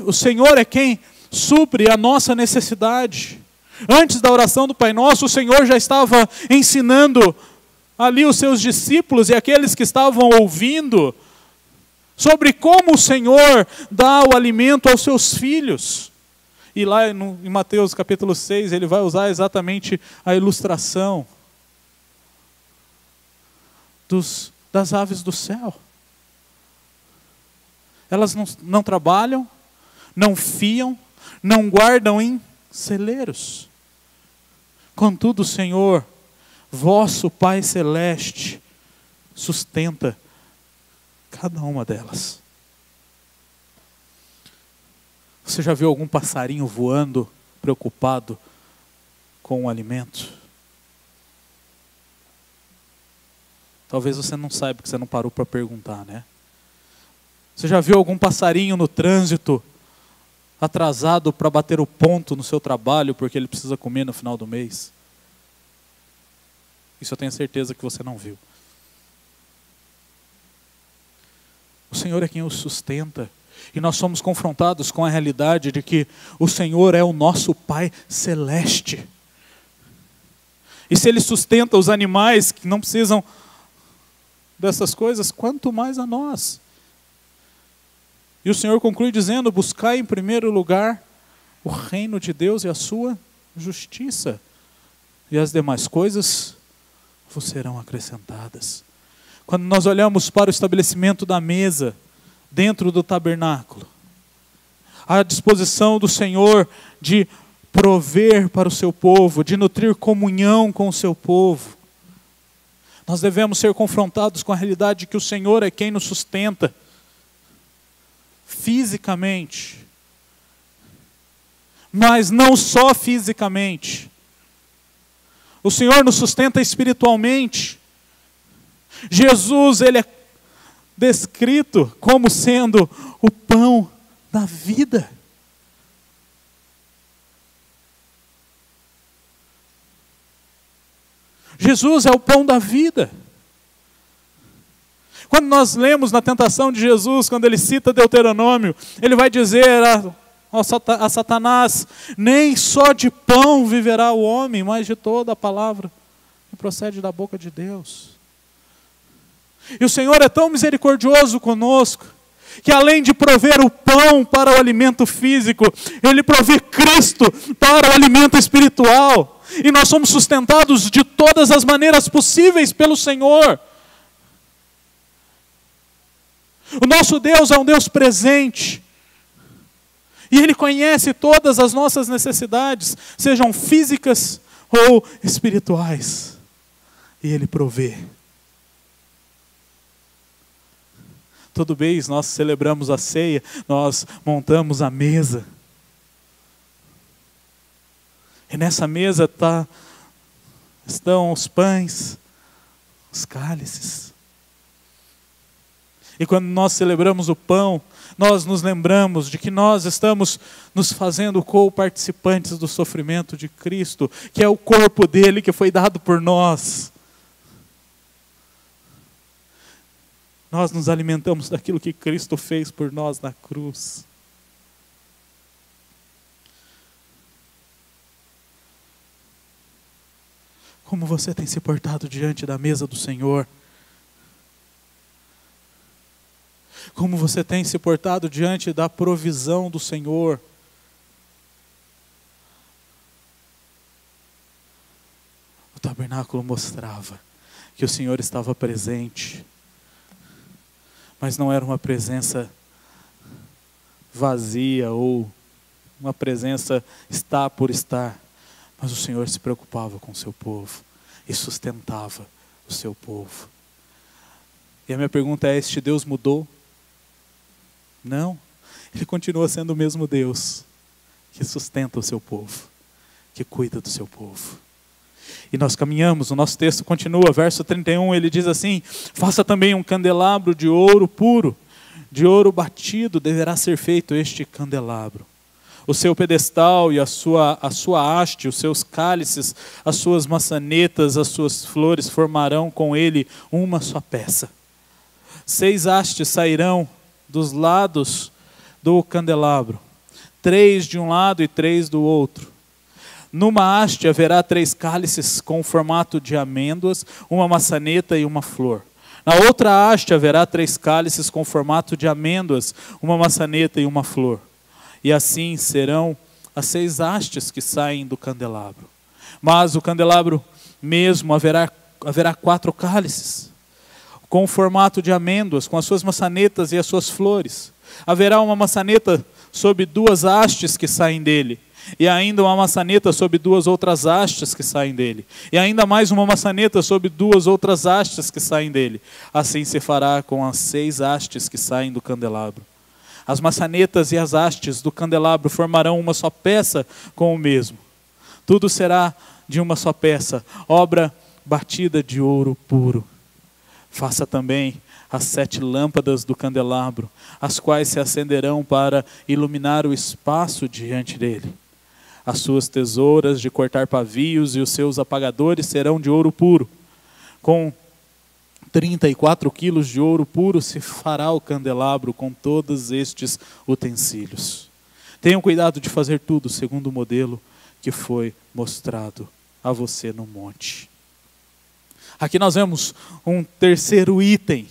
O Senhor é quem supre a nossa necessidade. Antes da oração do Pai Nosso, o Senhor já estava ensinando ali os seus discípulos e aqueles que estavam ouvindo sobre como o Senhor dá o alimento aos seus filhos. E lá em Mateus capítulo 6, ele vai usar exatamente a ilustração das aves do céu. Elas não trabalham, não fiam, não guardam em celeiros. Contudo, o Senhor, vosso Pai Celeste, sustenta cada uma delas. Você já viu algum passarinho voando, preocupado com o alimento? Talvez você não saiba, porque você não parou para perguntar, né? Você já viu algum passarinho no trânsito, atrasado para bater o ponto no seu trabalho, porque ele precisa comer no final do mês? Isso eu tenho certeza que você não viu. O Senhor é quem os sustenta. E nós somos confrontados com a realidade de que o Senhor é o nosso Pai Celeste. E se Ele sustenta os animais que não precisam dessas coisas, quanto mais a nós. E o Senhor conclui dizendo: buscai em primeiro lugar o reino de Deus e a sua justiça, e as demais coisas vos serão acrescentadas. Quando nós olhamos para o estabelecimento da mesa dentro do tabernáculo, a disposição do Senhor de prover para o seu povo, de nutrir comunhão com o seu povo, nós devemos ser confrontados com a realidade de que o Senhor é quem nos sustenta. fisicamente, mas não só fisicamente. O Senhor nos sustenta espiritualmente. Jesus, Ele é descrito como sendo o pão da vida. Jesus é o pão da vida. Quando nós lemos na tentação de Jesus, quando ele cita Deuteronômio, ele vai dizer a Satanás: nem só de pão viverá o homem, mas de toda a palavra que procede da boca de Deus. E o Senhor é tão misericordioso conosco, que além de prover o pão para o alimento físico, Ele provê Cristo para o alimento espiritual. E nós somos sustentados de todas as maneiras possíveis pelo Senhor. O nosso Deus é um Deus presente. E Ele conhece todas as nossas necessidades, sejam físicas ou espirituais. E Ele provê. Todo mês nós celebramos a ceia, nós montamos a mesa. E nessa mesa estão os pães, os cálices. E quando nós celebramos o pão, nós nos lembramos de que nós estamos nos fazendo co-participantes do sofrimento de Cristo, que é o corpo dele que foi dado por nós. Nós nos alimentamos daquilo que Cristo fez por nós na cruz. Como você tem se portado diante da mesa do Senhor? Como você tem se portado diante da provisão do Senhor? O tabernáculo mostrava que o Senhor estava presente, mas não era uma presença vazia ou uma presença está por estar. Mas o Senhor se preocupava com o seu povo e sustentava o seu povo. E a minha pergunta é: este Deus mudou? Não, Ele continua sendo o mesmo Deus que sustenta o seu povo, que cuida do seu povo. E nós caminhamos, o nosso texto continua, verso 31, ele diz assim: faça também um candelabro de ouro puro, de ouro batido deverá ser feito este candelabro. O seu pedestal e a sua haste, os seus cálices, as suas maçanetas, as suas flores formarão com ele uma só peça. 6 hastes sairão dos lados do candelabro, 3 de um lado e 3 do outro. Numa haste haverá 3 cálices com formato de amêndoas, uma maçaneta e uma flor. Na outra haste haverá 3 cálices com formato de amêndoas, uma maçaneta e uma flor. E assim serão as 6 hastes que saem do candelabro. Mas o candelabro mesmo haverá 4 cálices, com formato de amêndoas, com as suas maçanetas e as suas flores. Haverá uma maçaneta sob 2 hastes que saem dele, e ainda uma maçaneta sob 2 outras hastes que saem dele, e ainda mais uma maçaneta sob 2 outras hastes que saem dele. Assim se fará com as 6 hastes que saem do candelabro. As maçanetas e as hastes do candelabro formarão uma só peça com o mesmo. Tudo será de uma só peça, obra batida de ouro puro. Faça também as 7 lâmpadas do candelabro, as quais se acenderão para iluminar o espaço diante dele. As suas tesouras de cortar pavios e os seus apagadores serão de ouro puro. Com 34 quilos de ouro puro se fará o candelabro com todos estes utensílios. Tenham cuidado de fazer tudo segundo o modelo que foi mostrado a você no monte. Aqui nós vemos um terceiro item.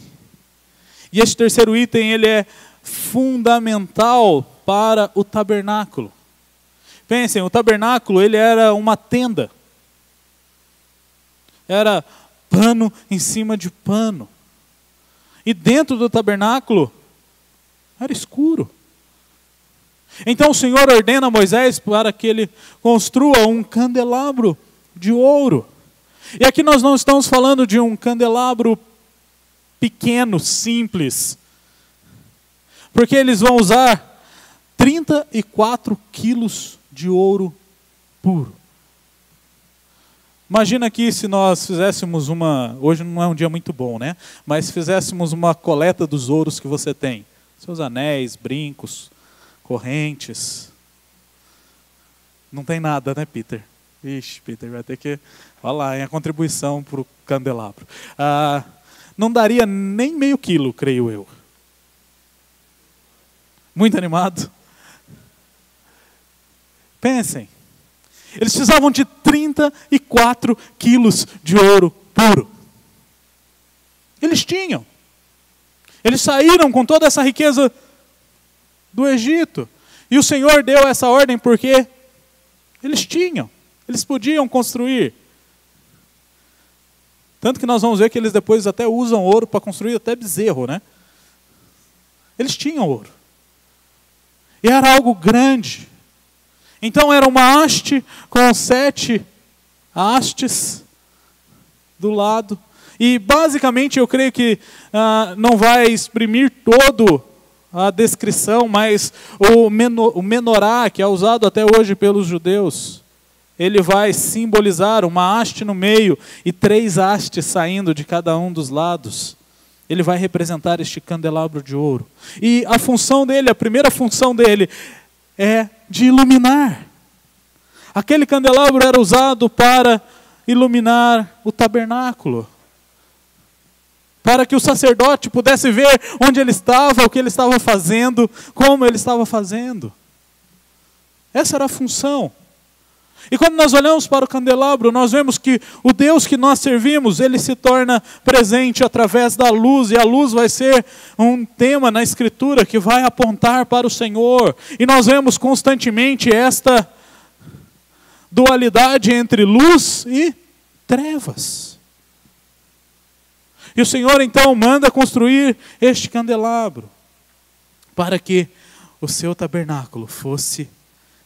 E este terceiro item ele é fundamental para o tabernáculo. Pensem, o tabernáculo ele era uma tenda. Era pano em cima de pano. E dentro do tabernáculo era escuro. Então o Senhor ordena a Moisés para que ele construa um candelabro de ouro. E aqui nós não estamos falando de um candelabro pequeno, simples. Porque eles vão usar 34 quilos de ouro puro. Imagina aqui se nós fizéssemos hoje não é um dia muito bom, né? Mas fizéssemos uma coleta dos ouros que você tem. Seus anéis, brincos, correntes. Não tem nada, né, Peter? Ixi, Peter, vai ter que falar, a contribuição para o candelabro. Não daria nem meio quilo, creio eu. Muito animado? Pensem. Eles precisavam de 34 quilos de ouro puro. Eles tinham. Eles saíram com toda essa riqueza do Egito. E o Senhor deu essa ordem porque eles tinham. Eles podiam construir. Tanto que nós vamos ver que eles depois até usam ouro para construir até bezerro, né? Eles tinham ouro. E era algo grande. Então era uma haste com 7 hastes do lado. E basicamente eu creio que não vai exprimir todo a descrição, mas o menorá, que é usado até hoje pelos judeus, ele vai simbolizar uma haste no meio e 3 hastes saindo de cada um dos lados. Ele vai representar este candelabro de ouro. E a função dele, a primeira função dele, é de iluminar. Aquele candelabro era usado para iluminar o tabernáculo. Para que o sacerdote pudesse ver onde ele estava, o que ele estava fazendo, como ele estava fazendo. Essa era a função. E quando nós olhamos para o candelabro, nós vemos que o Deus que nós servimos, ele se torna presente através da luz, e a luz vai ser um tema na Escritura que vai apontar para o Senhor. E nós vemos constantemente esta dualidade entre luz e trevas. E o Senhor então manda construir este candelabro para que o seu tabernáculo fosse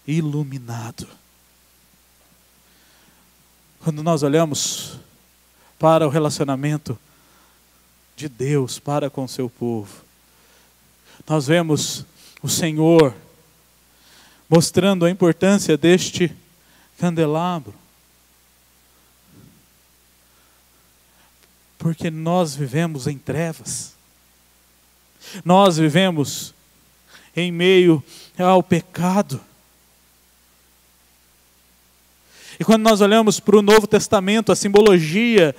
iluminado. Quando nós olhamos para o relacionamento de Deus para com o seu povo, nós vemos o Senhor mostrando a importância deste candelabro. Porque nós vivemos em trevas. Nós vivemos em meio ao pecado. E quando nós olhamos para o Novo Testamento, a simbologia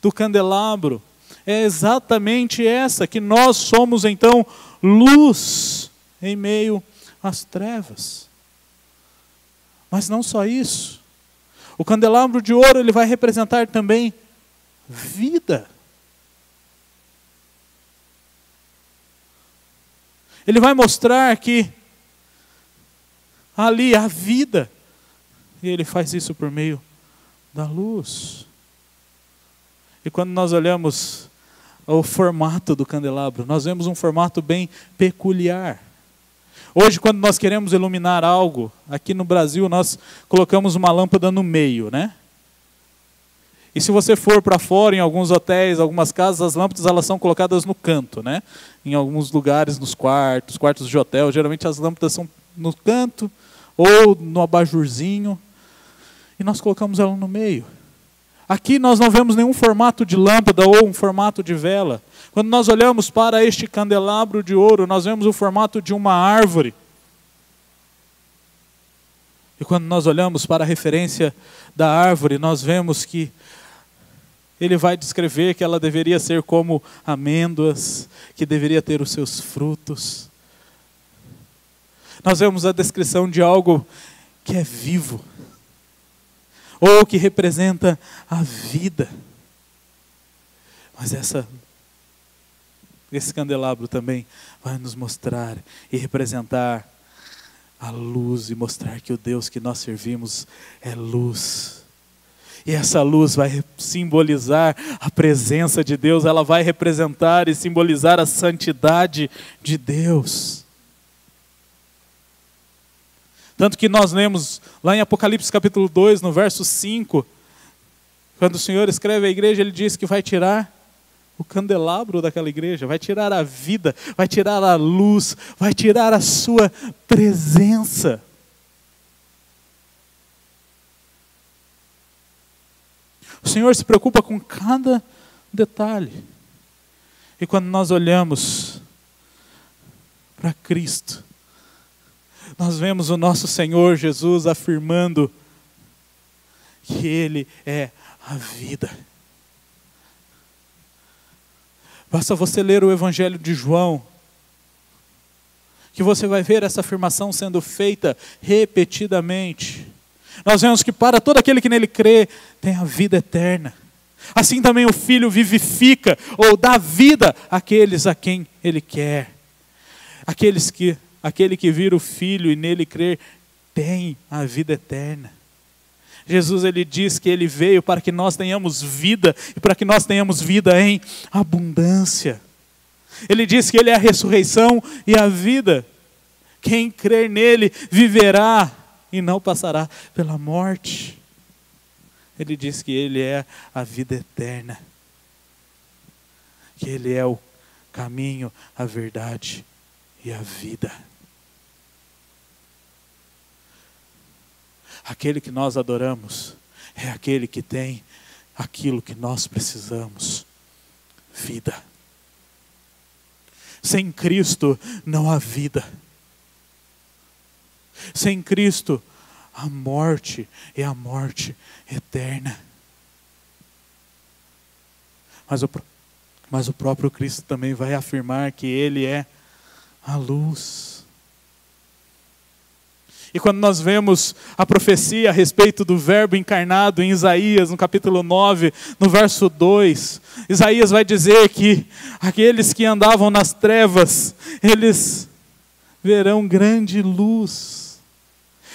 do candelabro é exatamente essa, que nós somos então luz em meio às trevas. Mas não só isso. O candelabro de ouro, ele vai representar também vida. Ele vai mostrar que ali há vida. E ele faz isso por meio da luz. E quando nós olhamos o formato do candelabro, nós vemos um formato bem peculiar. Hoje, quando nós queremos iluminar algo, aqui no Brasil nós colocamos uma lâmpada no meio, né? E se você for para fora, em alguns hotéis, algumas casas, as lâmpadas elas são colocadas no canto, né? Em alguns lugares, nos quartos de hotel, geralmente as lâmpadas são no canto ou no abajurzinho. E nós colocamos ela no meio. Aqui nós não vemos nenhum formato de lâmpada ou um formato de vela. Quando nós olhamos para este candelabro de ouro, nós vemos o formato de uma árvore. E quando nós olhamos para a referência da árvore, nós vemos que ele vai descrever que ela deveria ser como amêndoas, que deveria ter os seus frutos. Nós vemos a descrição de algo que é vivo, ou que representa a vida. Mas esse candelabro também vai nos mostrar e representar a luz e mostrar que o Deus que nós servimos é luz. E essa luz vai simbolizar a presença de Deus, ela vai representar e simbolizar a santidade de Deus. Tanto que nós lemos lá em Apocalipse capítulo 2, no verso 5, quando o Senhor escreve à igreja, ele diz que vai tirar o candelabro daquela igreja, vai tirar a vida, vai tirar a luz, vai tirar a sua presença. O Senhor se preocupa com cada detalhe. E quando nós olhamos para Cristo, nós vemos o nosso Senhor Jesus afirmando que Ele é a vida. Basta você ler o Evangelho de João, que você vai ver essa afirmação sendo feita repetidamente. Nós vemos que para todo aquele que nele crê, tem a vida eterna. Assim também o Filho vivifica ou dá vida àqueles a quem Ele quer. Aquele que vira o Filho e nele crer, tem a vida eterna. Jesus, Ele diz que Ele veio para que nós tenhamos vida, e para que nós tenhamos vida em abundância. Ele diz que Ele é a ressurreição e a vida. Quem crer nele viverá e não passará pela morte. Ele diz que Ele é a vida eterna, que Ele é o caminho, a verdade e a vida. Aquele que nós adoramos é aquele que tem aquilo que nós precisamos: vida. Sem Cristo não há vida. Sem Cristo, a morte é a morte eterna. Mas o próprio Cristo também vai afirmar que Ele é a luz. E quando nós vemos a profecia a respeito do Verbo encarnado em Isaías, no capítulo 9, no verso 2, Isaías vai dizer que aqueles que andavam nas trevas, eles verão grande luz.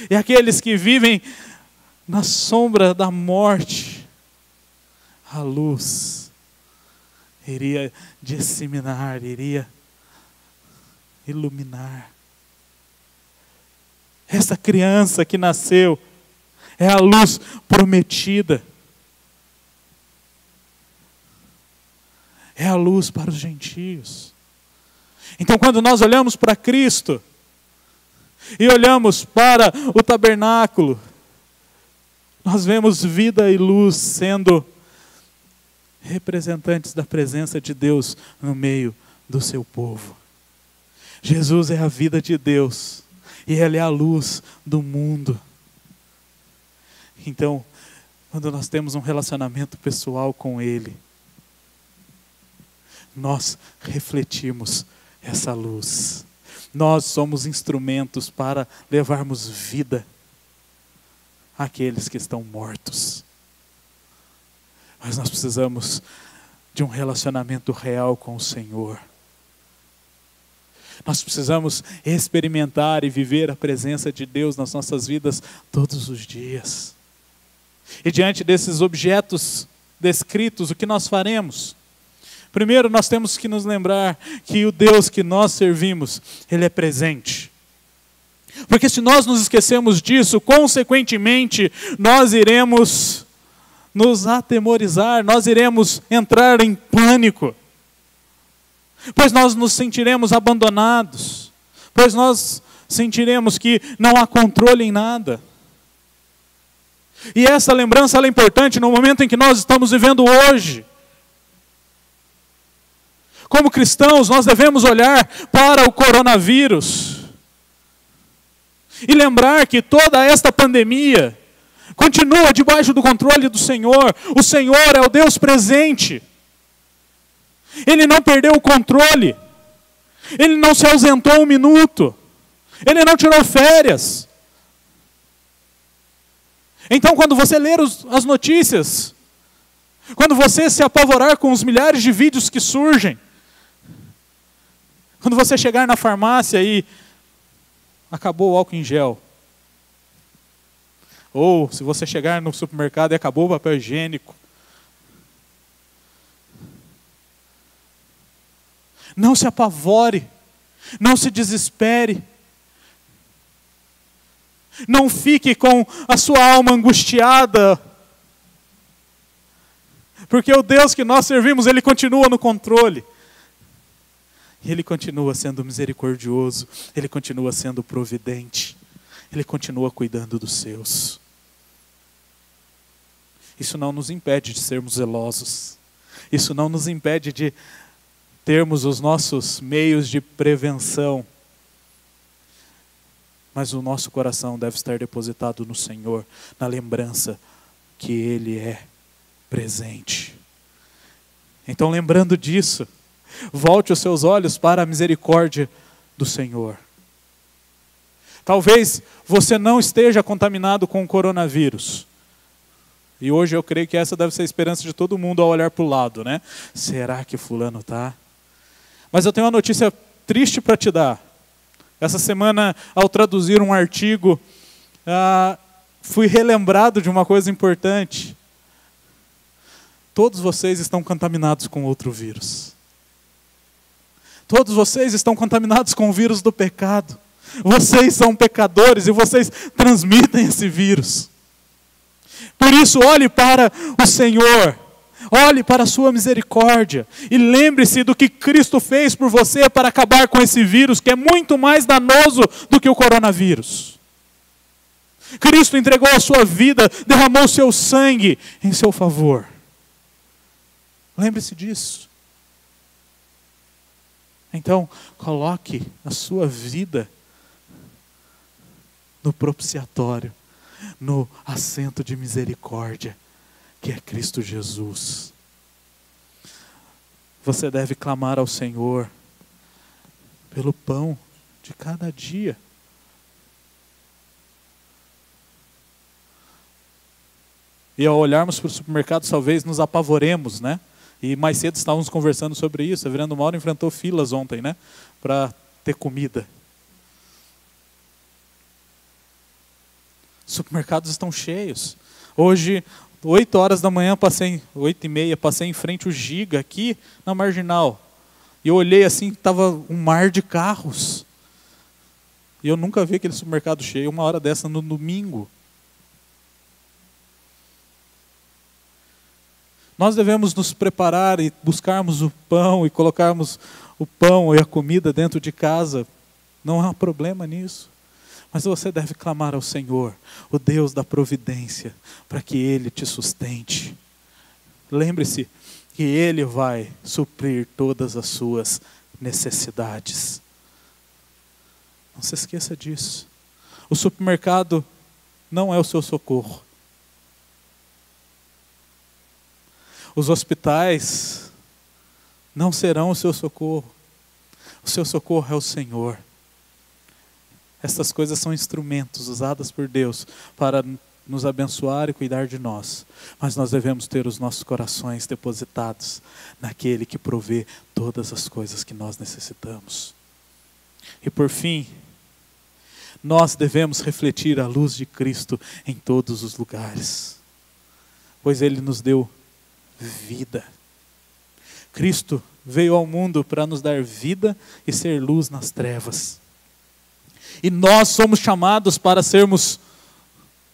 E aqueles que vivem na sombra da morte, a luz iria disseminar, iria iluminar. Essa criança que nasceu é a luz prometida. É a luz para os gentios. Então, quando nós olhamos para Cristo e olhamos para o tabernáculo, nós vemos vida e luz sendo representantes da presença de Deus no meio do seu povo. Jesus é a vida de Deus e Ele é a luz do mundo. Então, quando nós temos um relacionamento pessoal com Ele, nós refletimos essa luz. Nós somos instrumentos para levarmos vida àqueles que estão mortos. Mas nós precisamos de um relacionamento real com o Senhor. Nós precisamos experimentar e viver a presença de Deus nas nossas vidas todos os dias. E diante desses objetos descritos, o que nós faremos? Primeiro, nós temos que nos lembrar que o Deus que nós servimos, Ele é presente. Porque se nós nos esquecemos disso, consequentemente, nós iremos nos atemorizar, nós iremos entrar em pânico. Pois nós nos sentiremos abandonados, pois nós sentiremos que não há controle em nada. E essa lembrança ela é importante no momento em que nós estamos vivendo hoje. Como cristãos, nós devemos olhar para o coronavírus e lembrar que toda esta pandemia continua debaixo do controle do Senhor. O Senhor é o Deus presente. Ele não perdeu o controle. Ele não se ausentou um minuto. Ele não tirou férias. Então, quando você ler as notícias, quando você se apavorar com os milhares de vídeos que surgem, quando você chegar na farmácia e acabou o álcool em gel, ou se você chegar no supermercado e acabou o papel higiênico, não se apavore, não se desespere, não fique com a sua alma angustiada, Porque o Deus que nós servimos, Ele continua no controle. E Ele continua sendo misericordioso, Ele continua sendo providente, Ele continua cuidando dos seus. Isso não nos impede de sermos zelosos. Isso não nos impede de termos os nossos meios de prevenção. Mas o nosso coração deve estar depositado no Senhor, na lembrança que Ele é presente. Então, lembrando disso, volte os seus olhos para a misericórdia do Senhor. Talvez você não esteja contaminado com o coronavírus. E hoje eu creio que essa deve ser a esperança de todo mundo ao olhar para o lado, né? Será que fulano está? Mas eu tenho uma notícia triste para te dar. Essa semana, ao traduzir um artigo, fui relembrado de uma coisa importante. Todos vocês estão contaminados com outro vírus. Todos vocês estão contaminados com o vírus do pecado. Vocês são pecadores e vocês transmitem esse vírus. Por isso, olhe para o Senhor, olhe para a sua misericórdia e lembre-se do que Cristo fez por você para acabar com esse vírus, que é muito mais danoso do que o coronavírus. Cristo entregou a sua vida, derramou o seu sangue em seu favor. Lembre-se disso. Então, coloque a sua vida no propiciatório, no assento de misericórdia, que é Cristo Jesus. Você deve clamar ao Senhor pelo pão de cada dia. E ao olharmos para o supermercado, talvez nos apavoremos, né? E mais cedo estávamos conversando sobre isso. A Reverendo Mauro enfrentou filas ontem, né? Para ter comida. Os supermercados estão cheios. Hoje, 8 horas da manhã, 8h30, passei em frente ao Giga, aqui na Marginal. E eu olhei assim, estava um mar de carros. E eu nunca vi aquele supermercado cheio, uma hora dessa no domingo. Nós devemos nos preparar e buscarmos o pão e colocarmos o pão e a comida dentro de casa. Não há problema nisso. Mas você deve clamar ao Senhor, o Deus da providência, para que Ele te sustente. Lembre-se que Ele vai suprir todas as suas necessidades. Não se esqueça disso. O supermercado não é o seu socorro. Os hospitais não serão o seu socorro. O seu socorro é o Senhor. Estas coisas são instrumentos usados por Deus para nos abençoar e cuidar de nós. Mas nós devemos ter os nossos corações depositados naquele que provê todas as coisas que nós necessitamos. E por fim, nós devemos refletir a luz de Cristo em todos os lugares. Pois Ele nos deu vida. Cristo veio ao mundo para nos dar vida e ser luz nas trevas. E nós somos chamados para sermos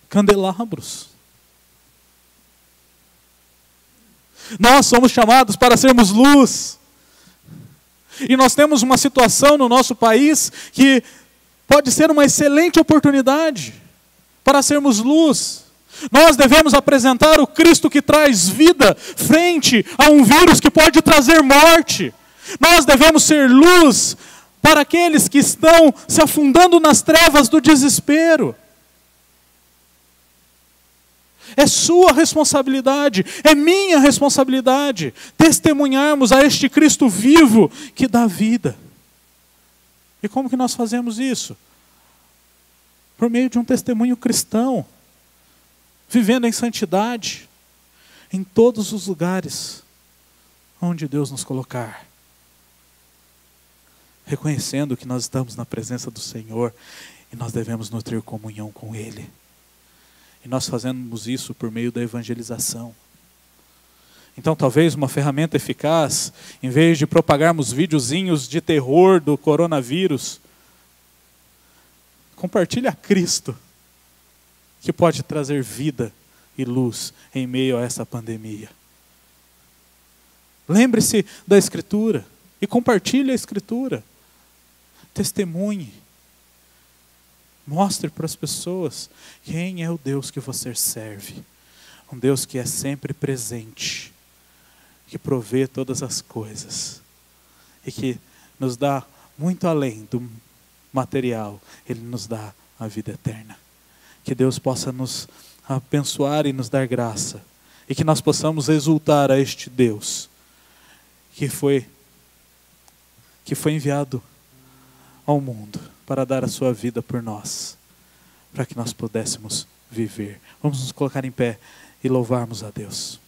candelabros. Nós somos chamados para sermos luz. E nós temos uma situação no nosso país que pode ser uma excelente oportunidade para sermos luz. Nós devemos apresentar o Cristo que traz vida frente a um vírus que pode trazer morte. Nós devemos ser luz para aqueles que estão se afundando nas trevas do desespero. É sua responsabilidade, é minha responsabilidade, testemunharmos a este Cristo vivo que dá vida. E como que nós fazemos isso? Por meio de um testemunho cristão, vivendo em santidade, em todos os lugares onde Deus nos colocar. Reconhecendo que nós estamos na presença do Senhor e nós devemos nutrir comunhão com Ele. E nós fazemos isso por meio da evangelização. Então talvez uma ferramenta eficaz, em vez de propagarmos videozinhos de terror do coronavírus, compartilhe a Cristo, que pode trazer vida e luz em meio a essa pandemia. Lembre-se da Escritura e compartilhe a Escritura. Testemunhe. Mostre para as pessoas quem é o Deus que você serve. Um Deus que é sempre presente, que provê todas as coisas e que nos dá muito além do material. Ele nos dá a vida eterna. Que Deus possa nos abençoar e nos dar graça e que nós possamos exultar a este Deus que foi enviado ao mundo para dar a sua vida por nós, para que nós pudéssemos viver. Vamos nos colocar em pé e louvarmos a Deus.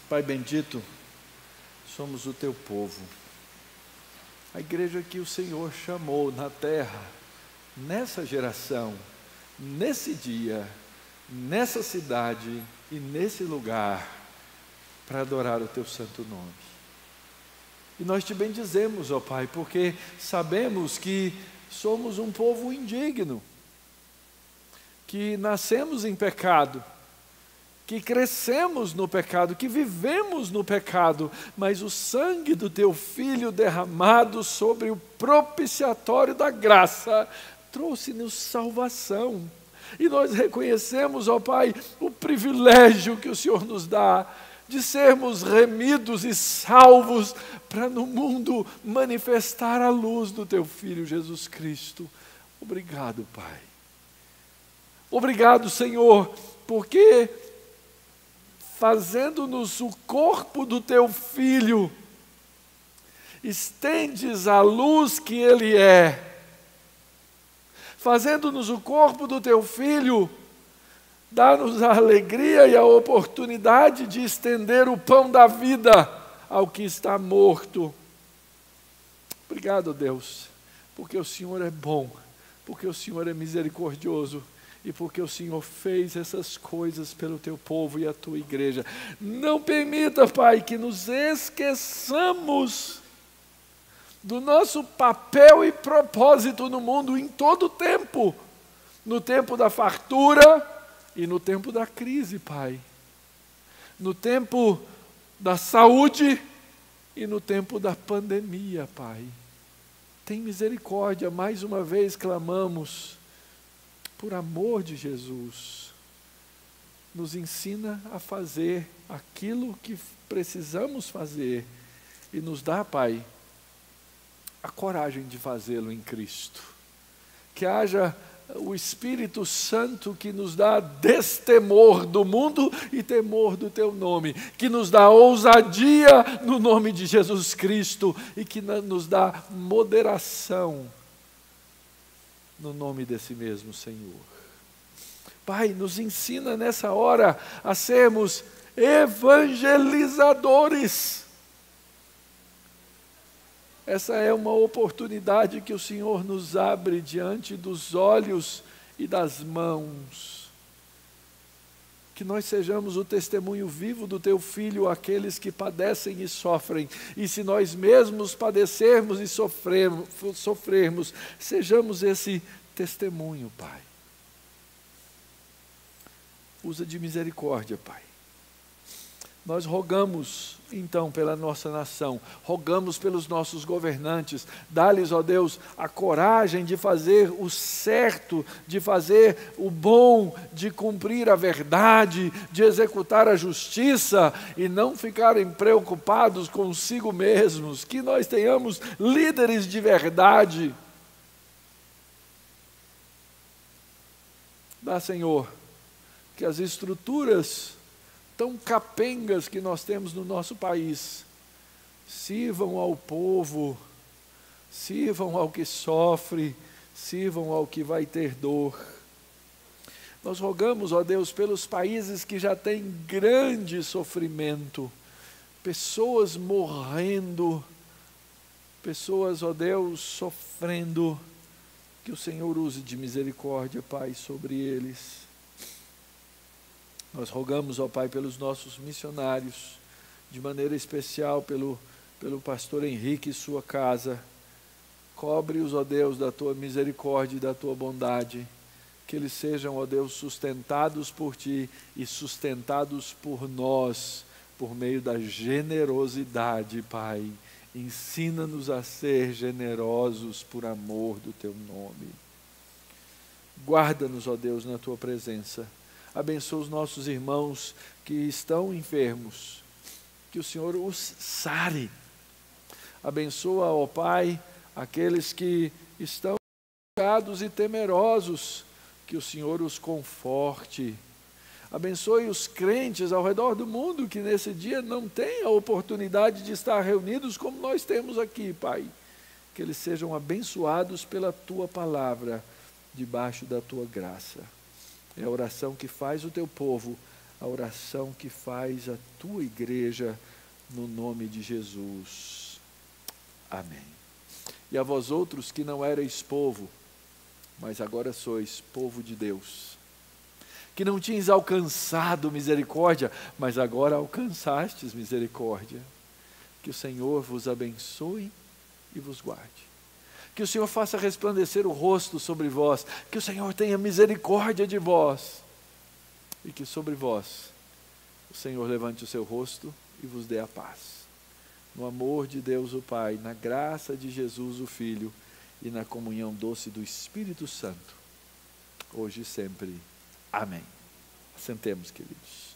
Pai bendito, somos o teu povo. A igreja que o Senhor chamou na terra, nessa geração, nesse dia, nessa cidade e nesse lugar, para adorar o teu santo nome. E nós te bendizemos, ó Pai, porque sabemos que somos um povo indigno, que nascemos em pecado, que crescemos no pecado, que vivemos no pecado, mas o sangue do teu Filho derramado sobre o propiciatório da graça trouxe-nos salvação. E nós reconhecemos, ó Pai, o privilégio que o Senhor nos dá de sermos remidos e salvos para no mundo manifestar a luz do teu Filho Jesus Cristo. Obrigado, Pai. Obrigado, Senhor, porque fazendo-nos o corpo do teu Filho, estendes a luz que Ele é, fazendo-nos o corpo do teu Filho, dá-nos a alegria e a oportunidade de estender o pão da vida ao que está morto. Obrigado, Deus, porque o Senhor é bom, porque o Senhor é misericordioso e porque o Senhor fez essas coisas pelo teu povo e a tua igreja. Não permita, Pai, que nos esqueçamos do nosso papel e propósito no mundo em todo o tempo, no tempo da fartura e no tempo da crise, Pai, no tempo da saúde e no tempo da pandemia, Pai. Tem misericórdia, mais uma vez clamamos, por amor de Jesus, nos ensina a fazer aquilo que precisamos fazer e nos dá, Pai, a coragem de fazê-lo em Cristo. Que haja o Espírito Santo que nos dá destemor do mundo e temor do teu nome, que nos dá ousadia no nome de Jesus Cristo e que nos dá moderação no nome desse mesmo Senhor. Pai, nos ensina nessa hora a sermos evangelizadores. Essa é uma oportunidade que o Senhor nos abre diante dos olhos e das mãos. Que nós sejamos o testemunho vivo do teu Filho àqueles que padecem e sofrem. E se nós mesmos padecermos e sofrermos, sejamos esse testemunho, Pai. Usa de misericórdia, Pai. Nós rogamos, então, pela nossa nação, rogamos pelos nossos governantes, dá-lhes, ó Deus, a coragem de fazer o certo, de fazer o bom, de cumprir a verdade, de executar a justiça e não ficarem preocupados consigo mesmos, que nós tenhamos líderes de verdade. Dá, Senhor, que as estruturas tão capengas que nós temos no nosso país sirvam ao povo, sirvam ao que sofre, sirvam ao que vai ter dor. Nós rogamos, ó Deus, pelos países que já têm grande sofrimento, pessoas morrendo, pessoas, ó Deus, sofrendo, que o Senhor use de misericórdia, Pai, sobre eles. Nós rogamos, ó Pai, pelos nossos missionários, de maneira especial pelo pastor Henrique e sua casa. Cobre-os, ó Deus, da tua misericórdia e da tua bondade, que eles sejam, ó Deus, sustentados por ti e sustentados por nós, por meio da generosidade, Pai. Ensina-nos a ser generosos por amor do teu nome. Guarda-nos, ó Deus, na tua presença. Abençoa os nossos irmãos que estão enfermos, que o Senhor os sare. Abençoa, ó Pai, aqueles que estão preocupados e temerosos, que o Senhor os conforte. Abençoe os crentes ao redor do mundo que nesse dia não têm a oportunidade de estar reunidos como nós temos aqui, Pai. Que eles sejam abençoados pela tua palavra, debaixo da tua graça. É a oração que faz o teu povo, a oração que faz a tua igreja, no nome de Jesus. Amém. E a vós outros que não erais povo, mas agora sois povo de Deus, que não tinhas alcançado misericórdia, mas agora alcançastes misericórdia. Que o Senhor vos abençoe e vos guarde. Que o Senhor faça resplandecer o rosto sobre vós, que o Senhor tenha misericórdia de vós, e que sobre vós o Senhor levante o seu rosto e vos dê a paz. No amor de Deus o Pai, na graça de Jesus o Filho, e na comunhão doce do Espírito Santo, hoje e sempre. Amém. Sentemos, queridos.